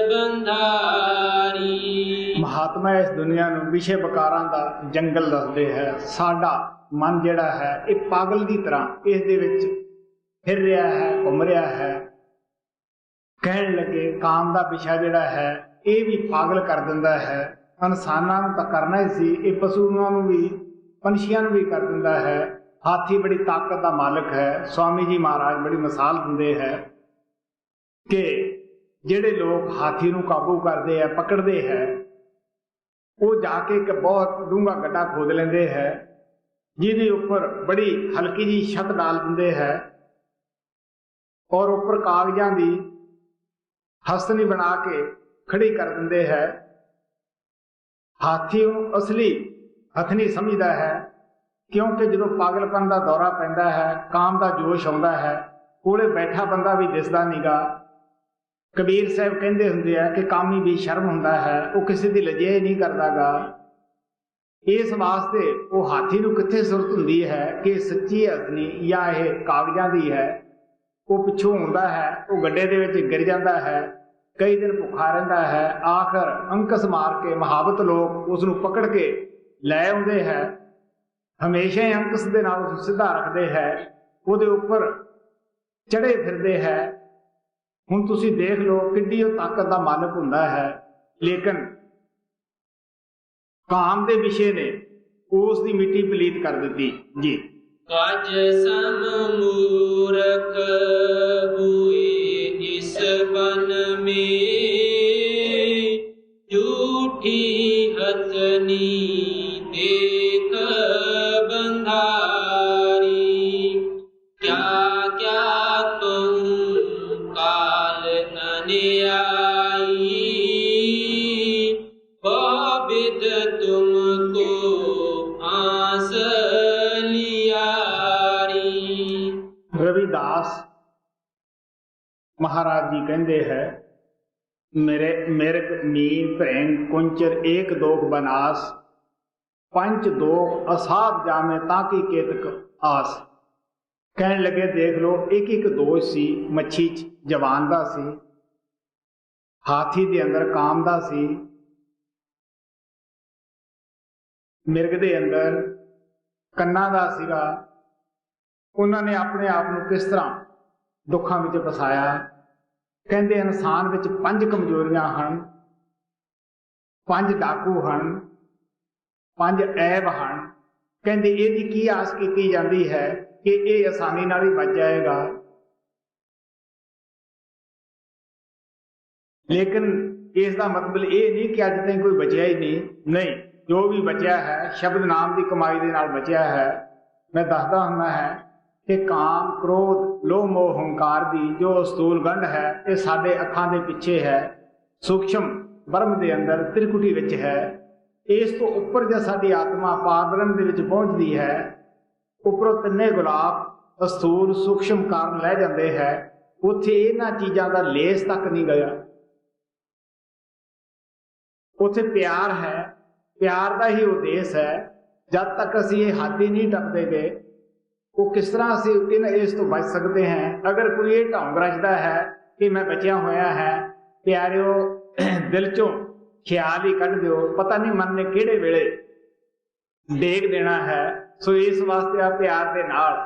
[SPEAKER 2] ਬੰਧਾਰੀ।
[SPEAKER 1] ਮਹਾਤਮਾ ਇਸ ਦੁਨੀਆ ਨੂੰ ਵਿਸ਼ੇ ਵਿਕਾਰਾਂ ਦਾ ਜੰਗਲ ਦੱਸਦੇ ਹੈ। ਸਾਡਾ ਮਨ ਜਿਹੜਾ ਹੈ ਇਹ ਪਾਗਲ ਦੀ ਤਰ੍ਹਾਂ ਇਸ ਦੇ ਵਿੱਚ ਫਿਰ ਰਿਹਾ ਹੈ, ਘੁੰਮ ਰਿਹਾ ਹੈ। ਕਹਿਣ ਲੱਗੇ ਕਾਮ ਦਾ ਵਿਸ਼ਾ ਜਿਹੜਾ ਹੈ ਇਹ ਵੀ ਪਾਗਲ ਕਰ ਦਿੰਦਾ ਹੈ। ਇਨਸਾਨਾਂ ਨੂੰ ਤਾਂ ਕਰਨਾ ਹੀ ਸੀ, ਇਹ ਪਸ਼ੂਆਂ ਨੂੰ ਵੀ ਪੰਛੀਆਂ ਨੂੰ ਵੀ ਕਰ ਦਿੰਦਾ ਹੈ। ਹਾਥੀ ਬੜੀ ਤਾਕਤ ਦਾ ਮਾਲਕ ਹੈ। ਸਵਾਮੀ ਜੀ ਮਹਾਰਾਜ ਬੜੀ ਮਿਸਾਲ ਦਿੰਦੇ ਹੈ ਕਿ ਜਿਹੜੇ ਲੋਕ ਹਾਥੀ ਨੂੰ ਕਾਬੂ ਕਰਦੇ ਹੈ, ਪਕੜਦੇ ਹੈ, ਉਹ ਜਾ ਕੇ ਇੱਕ ਬਹੁਤ ਡੂੰਘਾ ਗੱਡਾ ਖੋਦ ਲੈਂਦੇ ਹੈ, ਜਿਹਦੇ ਉੱਪਰ ਬੜੀ ਹਲਕੀ ਜੀ ਛੱਤ ਡਾਲ ਦਿੰਦੇ ਹੈ ਔਰ ਉੱਪਰ ਕਾਗਜ਼ਾਂ ਦੀ ਹਸਤਨੀ ਬਣਾ ਕੇ ਖੜੀ ਕਰ ਦਿੰਦੇ ਹੈ। ਹਾਥੀ ਨੂੰ ਅਸਲੀ ਹਥਨੀ ਸਮਝਦਾ ਹੈ, ਕਿਉਂਕਿ ਜਦੋਂ ਪਾਗਲਪਨ ਦਾ ਦੌਰਾ ਪੈਂਦਾ ਹੈ, ਕਾਮ ਦਾ ਜੋਸ਼ ਆਉਂਦਾ ਹੈ, ਕੋਲੇ ਬੈਠਾ ਬੰਦਾ ਵੀ ਦਿਸਦਾ ਨੀਗਾ। ਕਬੀਰ ਸਾਹਿਬ ਕਹਿੰਦੇ ਹੁੰਦੇ ਆ ਕਿ ਕਾਮੀ ਵੀ ਸ਼ਰਮ ਹੁੰਦਾ ਹੈ, ਉਹ ਕਿਸੇ ਦੀ ਲਜੇ ਨਹੀਂ ਕਰਦਾਗਾ। ਇਸ ਵਾਸਤੇ ਉਹ ਹਾਥੀ ਨੂੰ ਕਿੱਥੇ ਸੁਰਤ ਹੁੰਦੀ ਹੈ ਕਿ ਸੱਚੀ ਹਥਨੀ ਜਾਂ ਇਹ ਕਾਗਜ਼ਾਂ ਦੀ ਹੈ। ਉਹ ਪਿੱਛੋਂ ਆਉਂਦਾ ਹੈ, ਉਹ ਗੱਡੇ ਦੇ ਵਿੱਚ ਗਿਰ ਜਾਂਦਾ ਹੈ, ਕਈ ਦਿਨ ਭੁੱਖਾ ਰਹਿੰਦਾ ਹੈ। ਆਖਰ ਅੰਕਸ ਮਾਰ ਕੇ ਮਹਾਬਤ ਲੋਕ ਉਸ ਨੂੰ ਪਕੜ ਕੇ ਲੈ ਆਉਂਦੇ ਹੈ। ਹਮੇਸ਼ਾ ਹੀ ਅੰਕਸ ਦੇ ਨਾਲ ਉਸ ਨੂੰ ਸਿੱਧਾ ਰੱਖਦੇ ਹੈ, ਉਹਦੇ ਉੱਪਰ ਚੜੇ ਫਿਰਦੇ ਹੈ। ਹੁਣ ਤੁਸੀਂ ਦੇਖ ਲਓ ਕਿੱਡੀ ਉਹ ਤਾਕਤ ਦਾ ਮਾਲਕ ਹੁੰਦਾ ਹੈ, ਲੇਕਿਨ ਕਾਮ ਦੇ ਵਿਸ਼ੇ ਨੇ ਉਸ ਦੀ ਮਿੱਟੀ ਪਲੀਤ ਕਰ ਦਿੱਤੀ ਜੀ।
[SPEAKER 2] ਕਾਜ ਸਮ ਮੂਰਖ ਹੁਏ ਇਸ ਬਨ ਮੇ ਝੂਠੀ ਹਥਨੀ ਦੇਖ ਬੰਧਾਰੀ। ਕਿਆ ਕਿਆ ਕਹੂੰ ਕਾਲ ਅਨਿਆਈ ਬਹੁ ਬਿਦ ਤੁਮਕੋ ਆਸ ਲਿਆਰੀ।
[SPEAKER 1] ਰਵਿਦਾਸ ਮਹਾਰਾਜ ਜੀ ਕਹਿੰਦੇ ਹੈ, ਮੇਰੇ ਮਿਰਗ ਮੀਨ ਭ੍ਰਿੰਗ ਕੁੰਚਰ ਏਕ ਦੋਖ ਬਨਾਸ ਪੰਚ ਦੋਖ ਅਸਾਧ ਜਾਮੇ ਤਾਂ ਕੀ ਕੇਤਕ ਆਸ। ਕਹਿਣ ਲੱਗੇ ਦੇਖ ਲਓ ਇੱਕ ਇੱਕ ਦੋਸ਼ ਸੀ। ਮੱਛੀ 'ਚ ਜਵਾਨ ਦਾ ਸੀ, ਹਾਥੀ ਦੇ ਅੰਦਰ ਕਾਮ ਦਾ ਸੀ, ਮਿਰਗ ਦੇ ਅੰਦਰ ਕੰਨਾਂ ਦਾ ਸੀਗਾ। ਉਹਨਾਂ ਨੇ ਆਪਣੇ ਆਪ ਨੂੰ ਕਿਸ ਤਰ੍ਹਾਂ ਦੁੱਖਾਂ ਵਿੱਚ ਫਸਾਇਆ। ਕਹਿੰਦੇ ਇਨਸਾਨ ਵਿੱਚ 5 ਕਮਜ਼ੋਰੀਆਂ ਹਨ, 5 ਡਾਕੂ ਹਨ, 5 ਐਬ ਹਨ। ਕਹਿੰਦੇ ਇਹਦੀ ਕੀ ਆਸ ਕੀਤੀ ਜਾਂਦੀ ਹੈ ਕਿ ਇਹ ਆਸਾਨੀ ਨਾਲ ਹੀ ਬਚ ਜਾਏਗਾ। ਲੇਕਿਨ ਇਸ ਦਾ ਮਤਲਬ ਇਹ ਨਹੀਂ ਕਿ ਅੱਜ ਤਾਈਂ ਕੋਈ ਬਚਿਆ ਹੀ ਨਹੀਂ। ਜੋ ਵੀ ਬਚਿਆ ਹੈ ਸ਼ਬਦ ਨਾਮ ਦੀ ਕਮਾਈ ਦੇ ਨਾਲ ਬਚਿਆ ਹੈ। ਮੈਂ ਦੱਸਦਾ ਹੁੰਦਾ ਹੈ ਕਿ ਕਾਮ, ਕ੍ਰੋਧ, ਲੋਭ, ਮੋਹ, ਹੰਕਾਰ ਦੀ ਜੋ ਸਥੂਲ ਗੰਢ ਹੈ ਇਹ ਸਾਡੇ ਅੱਖਾਂ ਦੇ ਪਿੱਛੇ ਹੈ, ਸੂਖਸ਼ਮ ਬ੍ਰਹਮ ਦੇ ਅੰਦਰ ਤ੍ਰਿਕੁਟੀ ਵਿੱਚ ਹੈ। ਇਸ ਤੋਂ ਉੱਪਰ ਜੇ ਸਾਡੀ ਆਤਮਾ ਪਾਰਬ੍ਰਹਮ ਦੇ ਵਿੱਚ ਪਹੁੰਚਦੀ ਹੈ, ਉੱਪਰੋਂ ਤਿੰਨੇ ਗੁਲਾਬ ਸਥੂਲ ਸੂਖਸ਼ਮ ਕਾਰਨ ਲੈ ਜਾਂਦੇ ਹੈ। ਉੱਥੇ ਇਹਨਾਂ ਚੀਜ਼ਾਂ ਦਾ ਲੇਸ ਤੱਕ ਨਹੀਂ ਗਿਆ। ਉੱਥੇ ਪਿਆਰ ਹੈ, ਪਿਆਰ ਦਾ ਹੀ ਉਦੇਸ਼ ਹੈ। ਜਦ ਤੱਕ ਅਸੀਂ ਇਹ ਹੱਦ ਹੀ ਨਹੀਂ ਟੱਪਦੇ ਗਏ, ਉਹ ਕਿਸ ਤਰ੍ਹਾਂ ਅਸੀਂ ਇਸ ਤੋਂ ਬਚ ਸਕਦੇ ਹਾਂ। ਅਗਰ ਕੋਈ ਇਹ ਢੌਂਗ ਰਚਦਾ ਹੈ ਕਿ ਮੈਂ ਬਚਿਆ ਹੋਇਆ ਹੈ, ਪਿਆਰਿਓ ਦਿਲ ਚੋਂ ਖਿਆਲ ਹੀ ਕੱਢ ਦਿਓ, ਪਤਾ ਨਹੀਂ ਮਨ ਨੇ ਕਿਹੜੇ ਵੇਲੇ ਡੇਗ ਦੇਣਾ ਹੈ। ਸੋ ਇਸ ਵਾਸਤੇ ਆ ਪਿਆਰ ਦੇ ਨਾਲ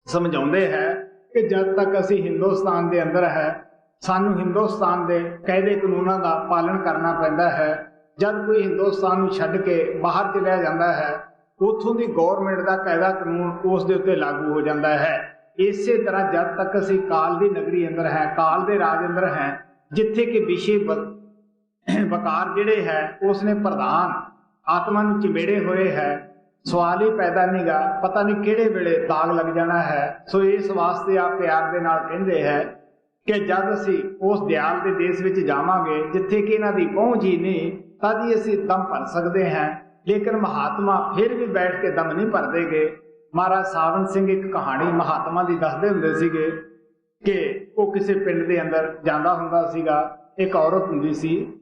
[SPEAKER 1] ਸਮਝਾਉਂਦੇ ਹੈ ਕਿ ਜਦ ਤੱਕ ਅਸੀਂ ਹਿੰਦੁਸਤਾਨ ਦੇ ਅੰਦਰ ਹੈ, ਸਾਨੂੰ ਹਿੰਦੁਸਤਾਨ ਦੇ ਕਾਇਦੇ ਕਾਨੂੰਨਾਂ ਦਾ ਪਾਲਣ ਕਰਨਾ ਪੈਂਦਾ ਹੈ। ਜਦ ਕੋਈ ਹਿੰਦੁਸਤਾਨ ਨੂੰ ਛੱਡ ਕੇ ਬਾਹਰ ਚਲਿਆ ਜਾਂਦਾ ਹੈ, ਉੱਥੋਂ ਦੀ ਗੌਰਮੈਂਟ ਦਾ ਕਾਇਦਾ ਕਾਨੂੰਨ ਉਸ ਦੇ ਉੱਤੇ ਲਾਗੂ ਹੋ ਜਾਂਦਾ ਹੈ। ਇਸੇ ਤਰ੍ਹਾਂ ਜਦ ਤੱਕ ਅਸੀਂ ਕਾਲ ਦੀ ਨਗਰੀ ਅੰਦਰ ਹੈ, ਕਾਲ ਦੇ ਰਾਜ ਅੰਦਰ ਹੈ, ਜਿੱਥੇ ਕਿ ਵਿਸ਼ੇ ਵਕਾਰ ਜਿਹੜੇ ਹੈ ਉਸਨੇ ਪ੍ਰਧਾਨ ਆਤਮਾ ਨੂੰ ਚਿਮੇੜੇ ਹੋਏ ਹੈ, ਸਵਾਲ ਹੀ ਪੈਦਾ ਨਹੀਂਗਾ, ਪਤਾ ਨਹੀਂ ਕਿਹੜੇ ਵੇਲੇ ਦਾਗ ਲੱਗ ਜਾਣਾ ਹੈ। ਸੋ ਇਸ ਵਾਸਤੇ ਆ ਪਿਆਰ ਦੇ ਨਾਲ ਕਹਿੰਦੇ ਹੈ ਕਿ ਜਦ ਅਸੀਂ ਉਸ ਦਿਆਲ ਦੇ ਦੇਸ਼ ਵਿੱਚ ਜਾਵਾਂਗੇ ਜਿੱਥੇ ਕਿ ਇਹਨਾਂ ਦੀ ਪਹੁੰਚ ਹੀ ਨਹੀਂ, ਤਦ ਹੀ ਅਸੀਂ ਦਮ ਭਰ ਸਕਦੇ ਹਾਂ। ਲੇਕਿਨ ਮਹਾਤਮਾ ਫਿਰ ਵੀ ਬੈਠ ਕੇ ਦਮ ਨਹੀਂ ਭਰਦੇਗੇ। ਮਹਾਰਾਜ ਸਾਵਣ ਸਿੰਘ ਇੱਕ ਕਹਾਣੀ ਮਹਾਤਮਾ ਦੀ ਦੱਸਦੇ ਹੁੰਦੇ ਸੀਗੇ ਕਿ ਉਹ ਕਿਸੇ ਪਿੰਡ ਦੇ ਅੰਦਰ ਜਾਂਦਾ ਹੁੰਦਾ ਸੀਗਾ। ਇੱਕ ਔਰਤ ਹੁੰਦੀ ਸੀ,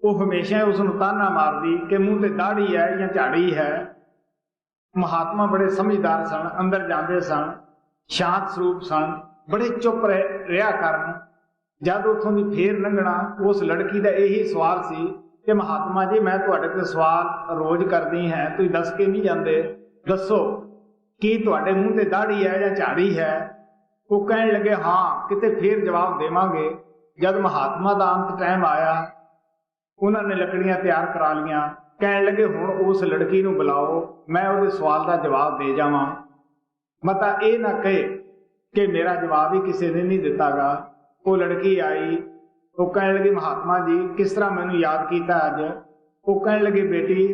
[SPEAKER 1] ਉਹ ਹਮੇਸ਼ਾ ਉਸ ਨੂੰ ਤਾਨਾ ਮਾਰਦੀ ਕਿ ਮੂੰਹ ਤੇ ਦਾੜੀ ਹੈ ਜਾਂ ਝਾੜੀ ਹੈ। ਮਹਾਤਮਾ ਬੜੇ ਸਮਝਦਾਰ ਸਨ, ਅੰਦਰ ਜਾਂਦੇ ਸਨ, ਸ਼ਾਂਤ ਸਰੂਪ ਸਨ, ਬੜੇ ਚੁੱਪ ਰਿਹਾ ਕਰਨ। ਜਦ ਉੱਥੋਂ ਦੀ ਫੇਰ ਲੰਘਣਾ, ਉਸ ਲੜਕੀ ਦਾ ਇਹੀ ਸਵਾਲ ਸੀ ਕਿ ਮਹਾਤਮਾ ਜੀ, ਮੈਂ ਤੁਹਾਡੇ ਤੇ ਸਵਾਲ ਰੋਜ਼ ਕਰਦੀ ਹੈ, ਤੁਸੀਂ ਦੱਸ ਕੇ ਨਹੀਂ ਜਾਂਦੇ, ਦੱਸੋ ਕੀ ਤੁਹਾਡੇ ਮੂੰਹ ਤੇ ਦਾੜੀ ਹੈ ਜਾਂ ਝਾੜੀ ਹੈ? ਉਹ ਕਹਿਣ ਲੱਗੇ ਹਾਂ, ਕਿਤੇ ਫੇਰ ਜਵਾਬ ਦੇਵਾਂਗੇ। ਜਦ ਮਹਾਤਮਾ ਦਾ ਅੰਤ ਟਾਈਮ ਆਇਆ, ਉਹਨਾਂ ਨੇ ਲੱਕੜੀਆਂ ਤਿਆਰ ਕਰਾ ਲਈਆਂ। ਕਹਿਣ ਲੱਗੇ ਹੁਣ ਉਸ ਲੜਕੀ ਨੂੰ ਬੁਲਾਓ, ਮੈਂ ਉਹਦੇ ਸਵਾਲ ਦਾ ਜਵਾਬ ਦੇ ਜਾਵਾਂ। ਮਤਾ ਇਹ ਨਾ ਕਹੇ ਕਿ ਮੇਰਾ ਜਵਾਬ ਹੀ ਕਿਸੇ ਨੇ ਨਹੀਂ ਦਿੱਤਾਗਾ। ਉਹ ਲੜਕੀ ਆਈ, ਉਹ ਕਹਿਣ ਲੱਗੀ ਮਹਾਤਮਾ ਜੀ ਕਿਸ ਤਰ੍ਹਾਂ ਮੈਨੂੰ ਯਾਦ ਕੀਤਾ ਅੱਜ? ਉਹ ਕਹਿਣ ਲੱਗੇ ਬੇਟੀ,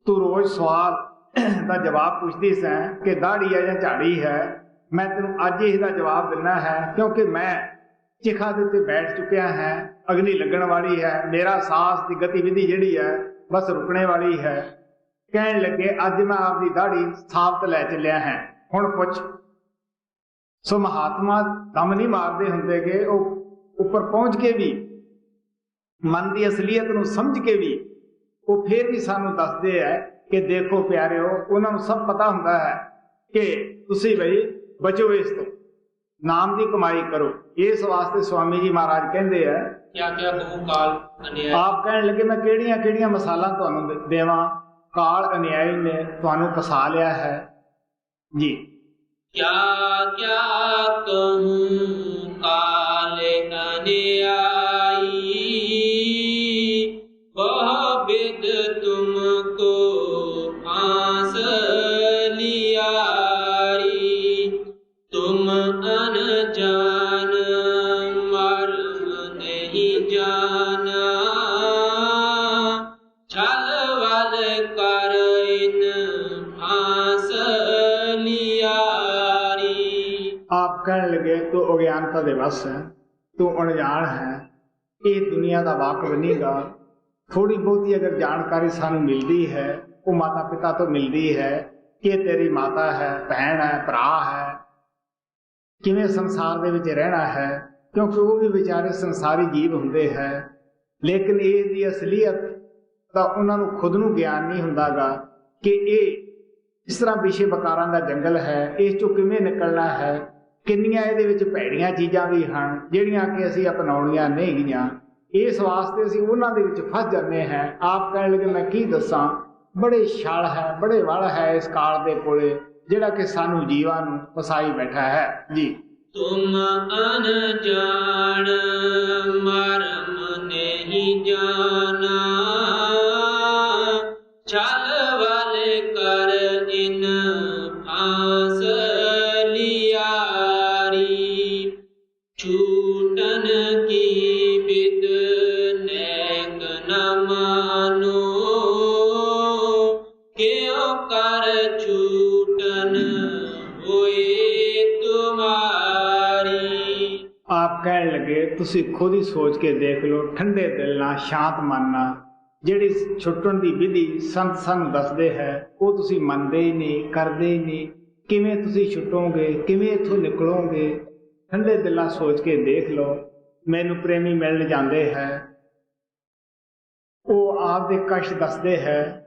[SPEAKER 1] ਤੂੰ ਰੋਜ਼ ਸਵਾਲ ਦਾ ਜਵਾਬ ਪੁੱਛਦੀ ਸੈਂ ਕਿ ਦਾੜੀ ਹੈ ਜਾਂ ਝਾੜੀ ਹੈ। ਮੈਂ ਤੈਨੂੰ ਅੱਜ ਇਹਦਾ ਜਵਾਬ ਦੇਣਾ ਹੈ, ਕਿਉਂਕਿ ਮੈਂ ਚਿਖਾ ਦੇ ਉੱਤੇ ਬੈਠ ਚੁੱਕਿਆ ਹੈ, ਅਗਨੀ ਲੱਗਣ ਵਾਲੀ ਹੈ, ਮੇਰਾ ਸਾਹ ਦੀ ਗਤੀਵਿਧੀ ਜਿਹੜੀ ਹੈ ਬਸ ਰੁਕਣੇ ਵਾਲੀ ਹੈ। ਕਹਿਣ ਲੱਗੇ ਅੱਜ ਮੈਂ ਆਪਦੀ ਦਾੜੀ ਸਾਬਤ ਲੈ ਚੱਲਿਆ ਹੈ, ਹੁਣ ਪੁੱਛ। ਸੋ ਮਹਾਤਮਾ ਦਮ ਨਹੀਂ ਮਾਰਦੇ ਹੁੰਦੇ ਕਿ ਉਹ ਉੱਪਰ ਪਹੁੰਚ ਕੇ ਵੀ ਮਨ ਦੀ ਅਸਲੀਅਤ ਨੂੰ ਸਮਝ ਕੇ ਵੀ ਉਹ ਫੇਰ ਵੀ ਸਾਨੂੰ ਦੱਸਦੇ ਹੈ ਕਿ ਦੇਖੋ ਪਿਆਰਿਓ, ਉਹਨਾਂ ਨੂੰ ਸਭ ਪਤਾ ਹੁੰਦਾ ਹੈ ਕਿ ਤੁਸੀਂ ਬਈ ਬਚੋ ਇਸ ਤੋਂ, ਨਾਮ ਦੀ ਕਮਾਈ ਕਰੋ। ਇਸ ਵਾਸਤੇ ਸਵਾਮੀ ਜੀ ਮਹਾਰਾਜ ਕਹਿੰਦੇ ਆ
[SPEAKER 2] क्या क्या बहु काल अन्याय।
[SPEAKER 1] ਆਪ ਕਹਿਣ ਲੱਗੇ ਮੈਂ ਕਿਹੜੀਆਂ ਕਿਹੜੀਆਂ ਮਿਸਾਲਾਂ ਤੁਹਾਨੂੰ ਦੇਵਾਂ, ਕਾਲ ਅਨਿਆਈ ਨੇ ਤੁਹਾਨੂੰ ਫਸਾ ਲਿਆ ਹੈ ਜੀ।
[SPEAKER 2] क्या क्या कहूँ काल अन्यायी, वह विद तुमको आस लियारी। तुम अनजान मर्म नहीं जाना, छल वल कर इन आस लियारी।
[SPEAKER 1] ਆਪ ਕਹਿਣ ਲੱਗੇ ਤੂੰ ਅਗਿਆਨਤਾ ਦੇ ਵਸ ਹੈ, ਤੂੰ ਅਣਜਾਣ ਹੈ, ਇਹ ਦੁਨੀਆ ਦਾ ਵਾਕਫ ਨਹੀਂਗਾ। ਥੋੜੀ ਬਹੁਤੀ ਅਗਰ ਜਾਣਕਾਰੀ ਸਾਨੂੰ ਮਿਲਦੀ ਹੈ ਉਹ ਮਾਤਾ ਪਿਤਾ ਤੋਂ ਮਿਲਦੀ ਹੈ ਕਿ ਤੇਰੀ ਮਾਤਾ ਹੈ, ਭੈਣ ਹੈ, ਭਰਾ ਹੈ, ਕਿਵੇਂ ਸੰਸਾਰ ਦੇ ਵਿੱਚ ਰਹਿਣਾ ਹੈ, ਕਿਉਂਕਿ ਉਹ ਵੀ ਵਿਚਾਰੇ ਸੰਸਾਰੀ ਜੀਵ ਹੁੰਦੇ ਹੈ। ਲੇਕਿਨ ਇਹ ਦੀ ਅਸਲੀਅਤ ਤਾਂ ਉਹਨਾਂ ਨੂੰ ਖੁਦ ਨੂੰ ਗਿਆਨ ਨਹੀਂ ਹੁੰਦਾਗਾ ਕਿ ਇਹ ਇਸ ਤਰ੍ਹਾਂ ਵਿਸ਼ੇ ਵਿਕਾਰਾਂ ਦਾ ਜੰਗਲ ਹੈ, ਇਸ ਚੋਂ ਕਿਵੇਂ ਨਿਕਲਣਾ ਹੈ। ਕਿੰਨੀਆਂ ਇਹਦੇ ਵਿੱਚ ਭੈੜੀਆਂ ਚੀਜ਼ਾਂ ਵੀ ਹਨ ਜਿਹੜੀਆਂ ਕਿ ਅਸੀਂ ਅਪਣਾਉਣੀਆਂ ਨਹੀਂ ਗਈਆਂ। ਇਸ ਵਾਸਤੇ ਅਸੀਂ ਉਹਨਾਂ ਦੇ ਵਿੱਚ ਫਸ ਜਾਂਦੇ ਹਾਂ। ਆਪ ਕਹਿਣ ਲੱਗੇ ਮੈਂ ਕੀ ਦੱਸਾਂ, ਬੜੇ ਛਲ ਹੈ, ਬੜੇ ਵਲ ਹੈ ਇਸ ਕਾਲ ਦੇ ਕੋਲੇ ਜਿਹੜਾ ਕਿ ਸਾਨੂੰ ਜੀਵਾਂ ਨੂੰ ਫਸਾਈ ਬੈਠਾ ਹੈ ਜੀ।
[SPEAKER 2] तुम अनजान मर्म नहीं जाना, छल वल कर इन आस लियारी। छूटन की विद नेक न मानो, क्यों कर छूटन होए तुम्हारी।
[SPEAKER 1] ਆਪ ਕਹਿਣ ਲੱਗੇ ਤੁਸੀਂ ਖੁਦ ਹੀ ਸੋਚ ਕੇ ਦੇਖ ਲਓ, ਠੰਡੇ ਦਿਲ ਨਾਲ, ਸ਼ਾਂਤ ਮਨ ਨਾਲ, ਜਿਹੜੀ ਛੁੱਟਣ ਦੀ ਵਿਧੀ ਸੰਤ ਸਾਨੂੰ ਦੱਸਦੇ ਹੈ ਉਹ ਤੁਸੀਂ ਮੰਨਦੇ ਹੀ ਨਹੀਂ, ਕਰਦੇ ਹੀ ਨਹੀਂ। ਕਿਵੇਂ ਤੁਸੀਂ ਛੁੱਟੋਗੇ, ਕਿਵੇਂ ਇੱਥੋਂ ਨਿਕਲੋਗੇ? ਠੰਡੇ ਦਿਲ ਨਾਲ ਸੋਚ ਕੇ ਦੇਖ ਲਓ। ਮੈਨੂੰ ਪ੍ਰੇਮੀ ਮਿਲਣ ਜਾਂਦੇ ਹੈ, ਉਹ ਆਪ ਦੇ ਕਸ਼ਟ ਦੱਸਦੇ ਹੈ।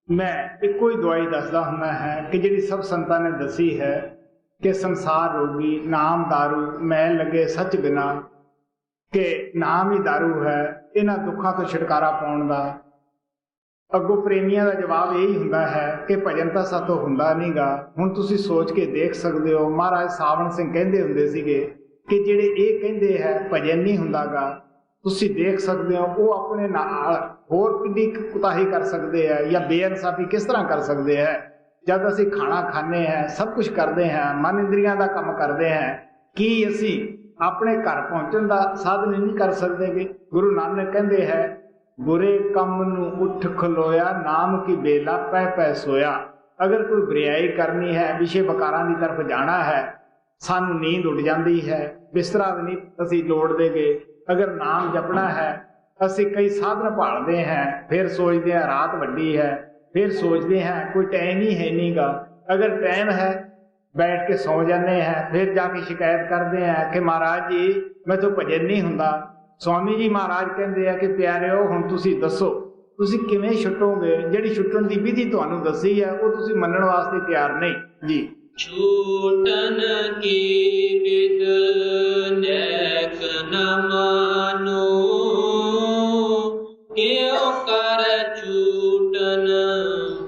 [SPEAKER 1] ਮੈਂ ਇੱਕੋ ਹੀ ਦਵਾਈ ਦੱਸਦਾ ਹੁੰਦਾ ਹੈ ਕਿ ਜਿਹੜੀ ਸਭ ਸੰਤਾਂ ਨੇ ਦੱਸੀ ਹੈ ਕਿ ਸੰਸਾਰ ਰੋਗੀ, ਨਾਮ ਦਾਰੂ, ਮੈਲ ਲੱਗੇ ਸੱਚ ਬਿਨਾ, ਕਿ ਨਾਮ ਹੀ ਦਾਰੂ ਹੈ ਇਹਨਾਂ ਦੁੱਖਾਂ ਤੋਂ ਛੁਟਕਾਰਾ ਪਾਉਣ ਦਾ। ਅੱਗੋਂ ਪ੍ਰੇਮੀਆਂ ਦਾ ਜਵਾਬ ਇਹੀ ਹੁੰਦਾ ਹੈ ਕਿ ਭਜਨ ਤਾਂ ਸਾਥੋਂ ਹੁੰਦਾ ਨਹੀਂਗਾ। ਹੁਣ ਤੁਸੀਂ ਸੋਚ ਕੇ ਦੇਖ ਸਕਦੇ ਹੋ, ਮਹਾਰਾਜ ਸਾਵਣ ਸਿੰਘ ਕਹਿੰਦੇ ਹੁੰਦੇ ਸੀਗੇ ਕਿ ਜਿਹੜੇ ਇਹ ਕਹਿੰਦੇ ਹੈ ਭਜਨ ਨਹੀਂ ਹੁੰਦਾਗਾ, ਤੁਸੀਂ ਦੇਖ ਸਕਦੇ ਹੋ ਉਹ ਆਪਣੇ ਨਾਲ ਹੋਰ ਕਿੰਨੀ ਕੁਤਾਹੀ ਕਰ ਸਕਦੇ ਹੈ ਜਾਂ ਬੇਇਨਸਾਫੀ ਕਿਸ ਤਰ੍ਹਾਂ ਕਰ ਸਕਦੇ ਹੈ। ਜਦ ਅਸੀਂ ਖਾਣਾ ਖਾਂਦੇ ਹਾਂ, ਸਭ ਕੁਝ ਕਰਦੇ ਹਾਂ, ਮਨ ਇੰਦਰੀਆਂ ਦਾ ਕੰਮ ਕਰਦੇ ਹਾਂ, ਕੀ ਅਸੀਂ ਆਪਣੇ ਘਰ ਪਹੁੰਚਣ ਦਾ ਸਾਧਨ ਨਹੀਂ ਕਰ ਸਕਦੇ? ਗੁਰੂ ਨਾਨਕ ਕਹਿੰਦੇ ਹੈ ਬੁਰੇ ਕੰਮ ਨੂੰ ਉੱਠ ਖਲੋਇਆ, ਨਾਮ ਕੀ ਬੇਲਾ ਪੈ ਪੈ ਸੋਇਆ। ਅਗਰ ਕੋਈ ਬੁਰਾਈ ਕਰਨੀ ਹੈ, ਵਿਸ਼ੇ ਵਿਕਾਰਾਂ ਦੀ ਤਰਫ ਜਾਣਾ ਹੈ, सानू नींद उड़ जाती है, बिस्तरा भी नहीं असी लोड़दे गे। अगर नाम जपना है असी कई साधन भालते हैं, फिर सोचते हैं रात वड्डी है, फिर सोचते हैं कोई टाइम ही है नहीं गा। अगर टाइम है बैठ के सौ जाते हैं, फिर जाके शिकायत करते हैं कि महाराज जी मैं तो भजन नहीं हुंदा। स्वामी जी महाराज कहते हैं कि प्यारिओ हुण तुसी दसो तुसी किवें छुटोगे, जिहड़ी छुटण दी विधि तुहानू दसी है वो तुसी मनण वास्ते तैयार नहीं जी।
[SPEAKER 2] छूटन की विद नेक न मानो, क्यों कर छूटन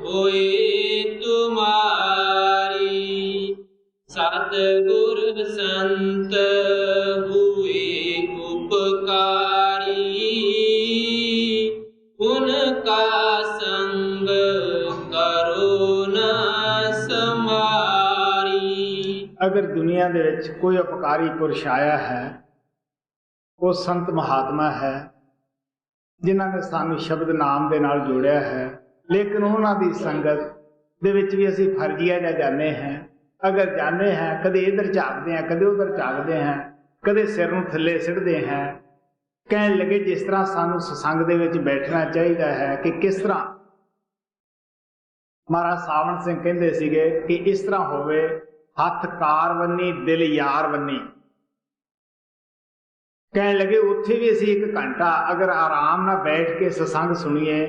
[SPEAKER 2] होए तुम्हारी। सतगुर संत हुए उपकारी, उनका संग करो न समारी।
[SPEAKER 1] अगर दुनिया दे विच कोई उपकारी पुरुष आया है वो संत महात्मा है जिन्हां ने सानू शब्द नाम दे नाल जोड़िया है, लेकिन उन्हां दी संगत दे विच भी असीं फर्जिया जा जाने हैं। अगर जाने हैं कदे इधर झाकते हैं कदे उधर झाकते हैं, कदे सिर नूं थल्ले सिटदे हैं। कहण लगे जिस तरह सानू सत्संग दे विच बैठना चाहिए है कि किस तरह महाराज सावण सिंह कहंदे सीगे कि इस तरह होवे हथ कार वन्नी दिल यार वन्नी। कहने लगे उत्थे भी असीं एक घंटा अगर आराम नाल बैठ के सत्संग सुनीए,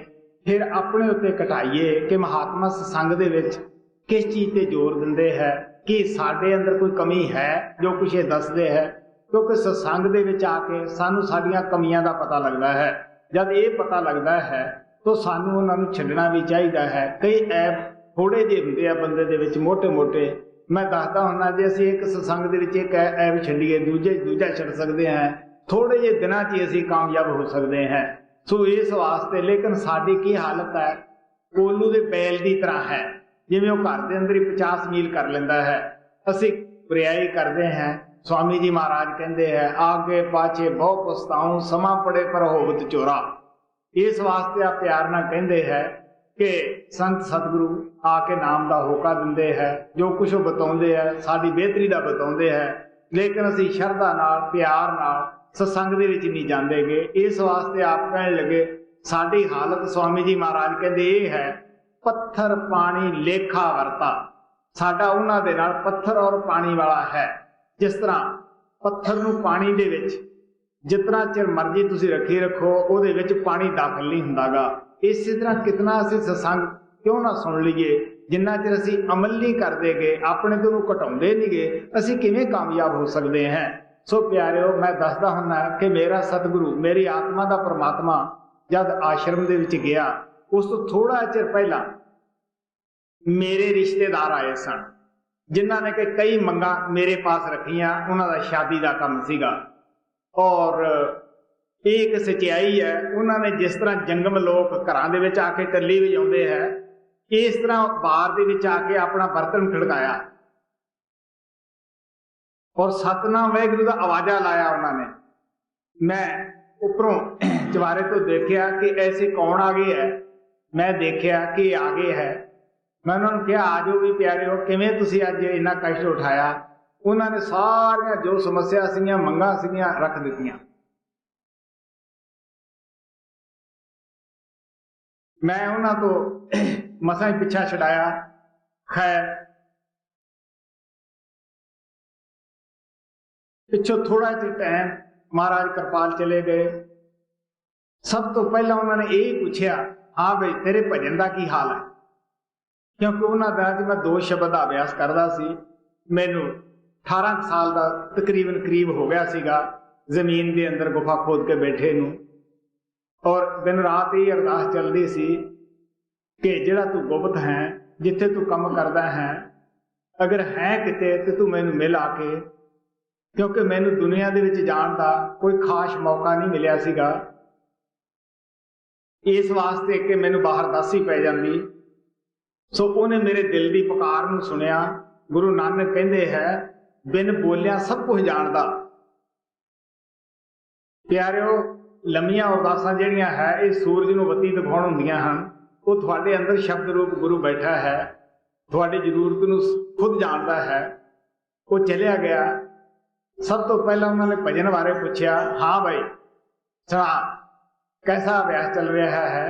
[SPEAKER 1] फिर अपने उत्ते घटाइए कि महात्मा सत्संग दे विच किस चीज ते जोर दिंदे है, कि साडे अंदर कोई कमी है जो कुछ ये दसदे है। क्योंकि सत्संग दे विच आके सानू साडीआं कमियां दा पता लगदा है। जब ये पता लगदा है तो सानू उन्हां नूं छड्डना भी चाहिदा है। कई ऐब थोड़े जे हुंदे आ बंदे दे विच मोटे मोटे। मैं दसदा हुंदा जे असीं एक सत्संग दे विच एक ऐब छड्डीए दूजा छड्ड सकदे हैं, थोड़े जे दिनां 'च असीं कामयाब हो सकदे हैं। सो इस वास्ते लेकिन साडी की हालत है कोलू दे बैल की तरह है, जिवें वो घर दे अंदर ही 50 मील कर लैंदा है। असीं बुराई करते हैं। स्वामी जी महाराज कहते हैं आगे पाछे बहु पछताऊं समा पड़े पर होवत चोरा। इस वास्ते आप प्यार नाल कहते हैं कि संत सतगुरु आके नाम का होका दिंदे है, जो कुछ वो बताउंदे है साडी बेहतरी का बताउंदे है, लेकिन असीं शरधा नाल प्यार नाल सत्संग दे विच नहीं जांदे गे। इस वास्ते आप कहण लगे साडी हालत स्वामी जी महाराज कहते ये है पत्थर पानी लेखा वरता। साडा उन्हां दे नाल पत्थर और पानी वाला है। जिस तरह पत्थर नूं पानी दे विच जितना चिर मर्जी तुसीं रखी रखो उहदे विच पानी दाखल नहीं हुंदागा। इस तरह कितना असीं सत्संग क्यों ना सुन लीए, जिन्ना चिर असीं अमल नहीं करदे गे, अपने तो घटाउंदे नहीं गे, असीं किवें कामयाब हो सकदे हैं। सो प्यारिओ मैं दसदा हुंदा कि मेरा सतगुरु मेरी आत्मा दा परमात्मा जद आश्रम दे विच गया उस तो थोड़ा चिर पहला मेरे रिश्तेदार आए सन जिन्हां ने कई मंगां मेरे पास रखियां। उन्हां दा शादी दा काम सीगा और एक सच्चाई है उन्होंने जिस तरह जंगम लोग घरां दे विच आके टल्ली वजाउंदे है, इस तरह बार दे विच आके अपना बर्तन खड़काया और सतनाम वाहिगुरू दा आवाजा लाया उन्होंने। मैं उपरों चवारे तो देखा कि ऐसे कौन आ गए है, मैं देखा कि आ गए है। मैं उन्होंने कहा आ जाओ भी प्यारे हो, किवें तुसीं अज इन्ना कष्ट उठाया। उन्होंने सारियां जो समस्या सीगियां मंगां सीगियां रख दित्तियां। मैं उन्हां तो मसां ही पिछा छड़ाया। खैर पिछों थोड़ा जिहा टाइम महाराज कृपाल चले गए। सब तो पहला उन्होंने यही पूछा हाँ बई तेरे भजन का की हाल है, क्योंकि उन्होंने दिनों मैं 2 शब्द का अभ्यास करता सी। मैनू 18 साल का तकरीबन करीब हो गया सीगा जमीन के अंदर गुफा खोद के बैठे नू, और दिन रात ही अरदास चलती सी कि जिहड़ा तू गुप्त है जिथे तू काम करदा है अगर है किते तो तू मैनू मिल आके, क्योंकि मैनू दुनिया दे विच जाण दा कोई खास मौका नहीं मिलिया सीगा। इस वास्ते कि मैनू बाहर दासी पै जांदी। सो उन्हें मेरे दिल की पुकार नूं सुनिया। गुरु नानक कहंदे है बिन बोलिया सब कुछ जानदा। प्यारिओ लम्मियां अरदासां जिहड़ियां है ये सूरज नूं बत्ती दिखाउण हुंदियां हन। वो तुहाडे अंदर शब्द रूप गुरु बैठा है, तुहाडी जरूरत नूं खुद जानदा है। वो चलिया गया। सब तो पहला उन्होंने भजन बारे पूछा, हाँ भाई सुना कैसा अभ्यास चल रहा है।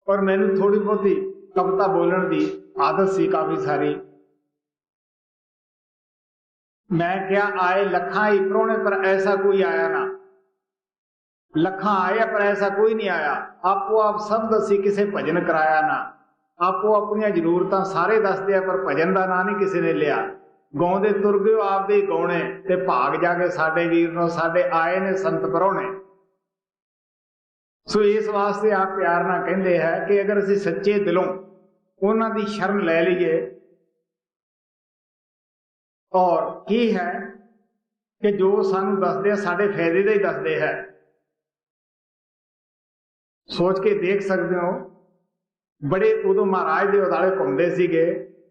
[SPEAKER 1] और मैंने थोड़ी बहुत ही कविता बोलने की आदत सी काफी सारी। मैं क्या आए लखा ही प्रोने पर ऐसा कोई आया ना, लखा आया पर ऐसा कोई नहीं आया। आपो आप सब दसी किसे भजन कराया ना, आपो अपनी जरूरतां सारे दस दिया पर भजन का ना नहीं किसी ने लिया। गाउंदे तुर गए आपदे गौणे ते भाग जाके साडे वीर नो साडे आए ने संत परौणे। सो इस वास्ते आप प्यार ना कहते हैं कि अगर असीं सच्चे दिलों उन्हां दी शरण ले लीए और की है कि जो सानू दसदे साडे फायदे दा ही दसदे है। सोच के देख सकते हो, बड़े उदों महाराज दे उदाले घूमदे सीगे,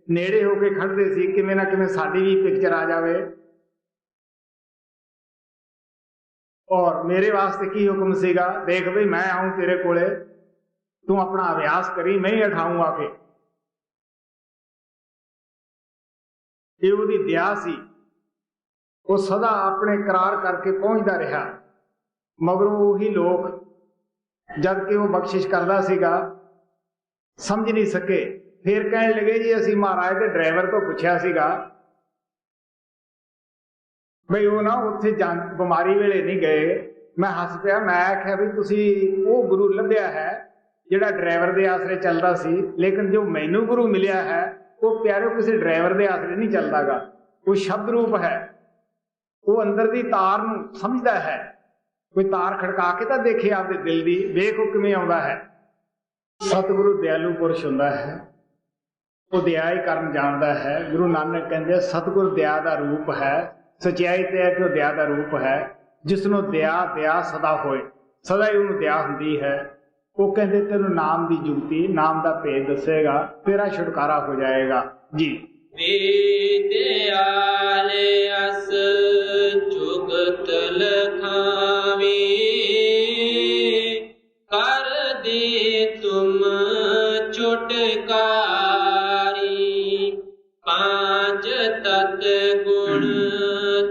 [SPEAKER 1] नेड़े होके खड़दे सी किवें ना किवें साडी भी पिक्चर आ जावे। और मेरे वास्ते की हुक्म सीगा, देख बई मैं आऊं तेरे कोले, तू अपना अभ्यास करी, मैं ही उठाऊं आके। ये उहदी दया सी, वो सदा अपने करार करके पहुंचता रहा। मगरों वही लोग जद कि वो बख्शिश करता सीगा समझ नहीं सके, फिर कहने लगे जी असीं महाराज के ड्राइवर तो पूछा सीगा बई वो ना उत्थे बीमारी वेले नहीं गए। मैं हस पिया, मैं आख्या भी तुसी वो गुरु लभ्या है जिहड़ा ड्राइवर दे आसरे चलदा सी, लेकिन जो मैनू गुरु मिलिया है वो प्यारे किसी ड्राइवर दे आसरे नहीं चलदा गा। वो शब्द रूप है, वो अंदर दी तार नूं समझदा है। कोई तार खड़का के तां देखे आपदे दिल दी, वेख वो किवें आउंदा है। सतगुरु दयालु पुरुष हुंदा है, वो दया ही करन जाणदा है। गुरु नानक कहंदे सतगुरु दया दा रूप है, सच्चाई ते है कि वो दया दा रूप है। जिसनों दया दया सदा होए, सदा ही उन्हें दया हुंदी है। वो कहंदे तेनू नाम दी जुगती, नाम दा भेद दसेगा, तेरा छुटकारा हो जाएगा जी।
[SPEAKER 2] दयाले अस जुगत लखावे, कर दे तुम छुटकारी। पांच तत गुण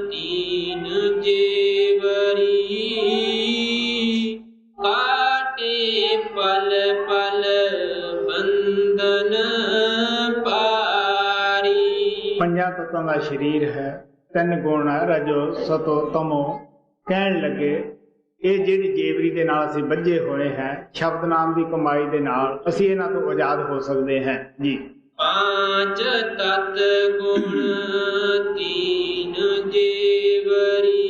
[SPEAKER 2] तीन जेवरी, काटे पल पल बंधन पारी।
[SPEAKER 1] पंजा तत्वां दा शरीर है, तीन गुण है रजो सतो तमो। कहण लगे ये जिहड़ी जेवरी दे नाल असीं बंझे होए हैं, शब्द नाम दी कमाई दे नाल असीं इन्हां तों आजाद हो सकते हैं जी।
[SPEAKER 2] पांच तत गुण तीन जेवरी,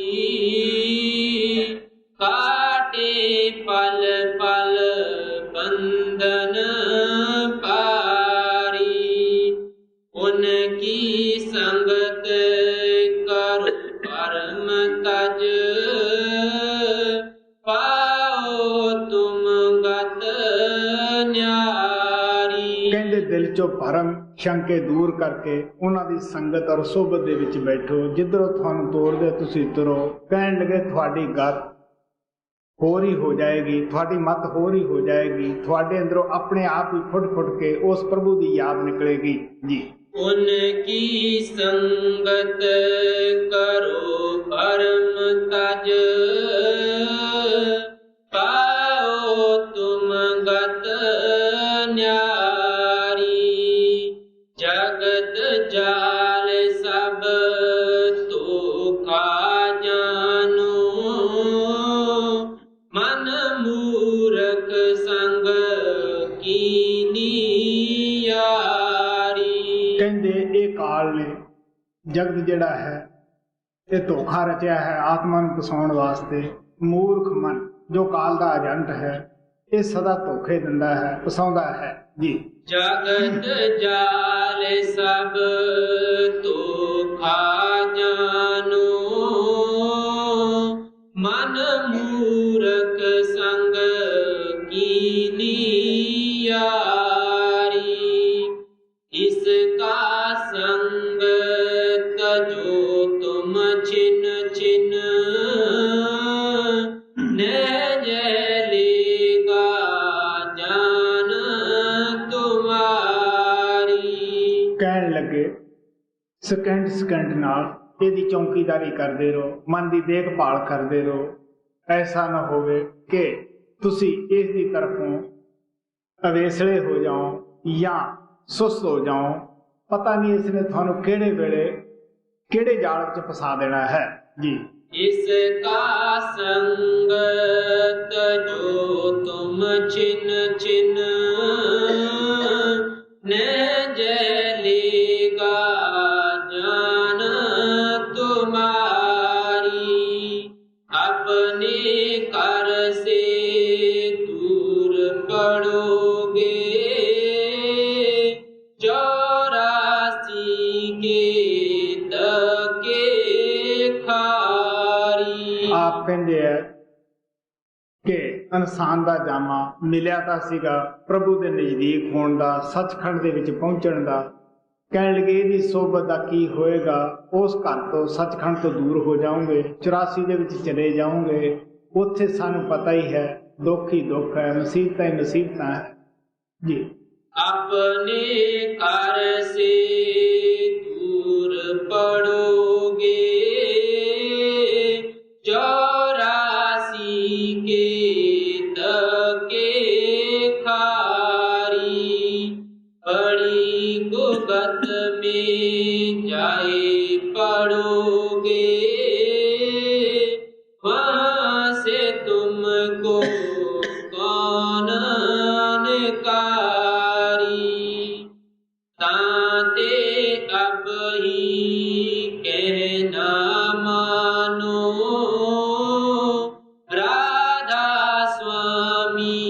[SPEAKER 2] काटे पल पल बंधन पारी। उनकी संगत करो परम तज, पाओ तुम गत न्यारी।
[SPEAKER 1] कहंदे दिल चों भरम शंके दूर करके उन्हां दी संगत और सोबत दे विच बैठो, जिधरों तुहानूं तोड़दे तुसीं तुरो। कहण लगे तुहाडी गत होर ही हो जाएगी, तुहाडी मत होर ही हो जाएगी, तुहाडे अंदरों अपने आप ही फुट फुट के उस प्रभु दी याद निकलेगी जी।
[SPEAKER 2] उनकी संगत करो परम तज, पाओ तुम गत न्यारी। जगत जाल सब तोखा जानो, मन मूरख संग कीनी यारी।
[SPEAKER 1] कहंदे ये काल ने जगत जिहड़ा है ये धोखा रचिया है आत्मा नूं फसाउण वास्ते। मूर्ख मन जो काल दा एजेंट है, ये सदा धोखे दिंदा है, फसाउंदा है जी।
[SPEAKER 2] जगत जाल सब तोखा जानो, मन मूरख संग कीनी यारी। इसका संग तजो तुम छिन छिन, नैज लेगा जान तुम्हारी।
[SPEAKER 1] कहण लगे ਸਕਿੰਟ ਸਕਿੰਟ ਨਾਲ ਇਹਦੀ ਚੌਂਕੀਦਾਰੀ ਕਰਦੇ ਰਹੋ, ਮਨ ਦੀ ਦੇਖਭਾਲ ਕਰਦੇ ਰਹੋ। ਐਸਾ ਨਾ ਹੋਵੇ ਕਿ ਤੁਸੀਂ ਇਸ ਦੀ ਤਰਫੋਂ ਅਵੇਸਲੇ ਹੋ ਜਾਓ ਜਾਂ ਸੁਸਤ ਹੋ ਜਾਓ। ਪਤਾ ਨਹੀਂ ਇਸ ਨੇ ਤੁਹਾਨੂੰ ਕਿਹੜੇ ਵੇਲੇ ਕਿਹੜੇ ਜਾਲ ਵਿੱਚ ਫਸਾ ਦੇਣਾ ਹੈ ਜੀ।
[SPEAKER 2] इसका संगत जो तुम छिन छिन न जलेगा जान तुम्हारी, अपने कर से दूर पड़ोगे 84 के धक्के खारी।
[SPEAKER 1] ਆਪ ਕਹਿੰਦੇ ਹੈ ਕਿ ਇਨਸਾਨ ਦਾ ਜਾਮਾ ਮਿਲਿਆ ਤਾਂ ਸੀਗਾ ਪ੍ਰਭੂ ਦੇ ਨਜ਼ਦੀਕ ਹੋਣ ਦਾ, ਸੱਚਖੰਡ ਦੇ ਵਿੱਚ ਪਹੁੰਚਣ ਦਾ। ਕਹਿਣ ਲੱਗੇ ਇਹਦੀ ਸੋਭਤ ਦਾ ਕੀ ਹੋਏਗਾ, ਉਸ ਘਰ ਤੋਂ ਸੱਚਖੰਡ ਤੋਂ ਦੂਰ ਹੋ ਜਾਓਗੇ, 84 ਦੇ ਵਿੱਚ ਚਲੇ ਜਾਓਗੇ। ਉੱਥੇ ਸਾਨੂੰ ਪਤਾ ਹੀ ਹੈ ਦੁੱਖ ਹੀ ਦੁੱਖ ਹੈ, ਮੁਸੀਬਤਾਂ ਹੀ ਮੁਸੀਬਤਾਂ ਹੈ ਜੀ।
[SPEAKER 2] अपने घर से दूर पड़ोगे 84 के धक्के खारी, बड़ी गुगत में जाए पड़ोगे, वहाँ से तुमको कौन निकारी। ताते अब ही कहना मानो, राधा स्वामी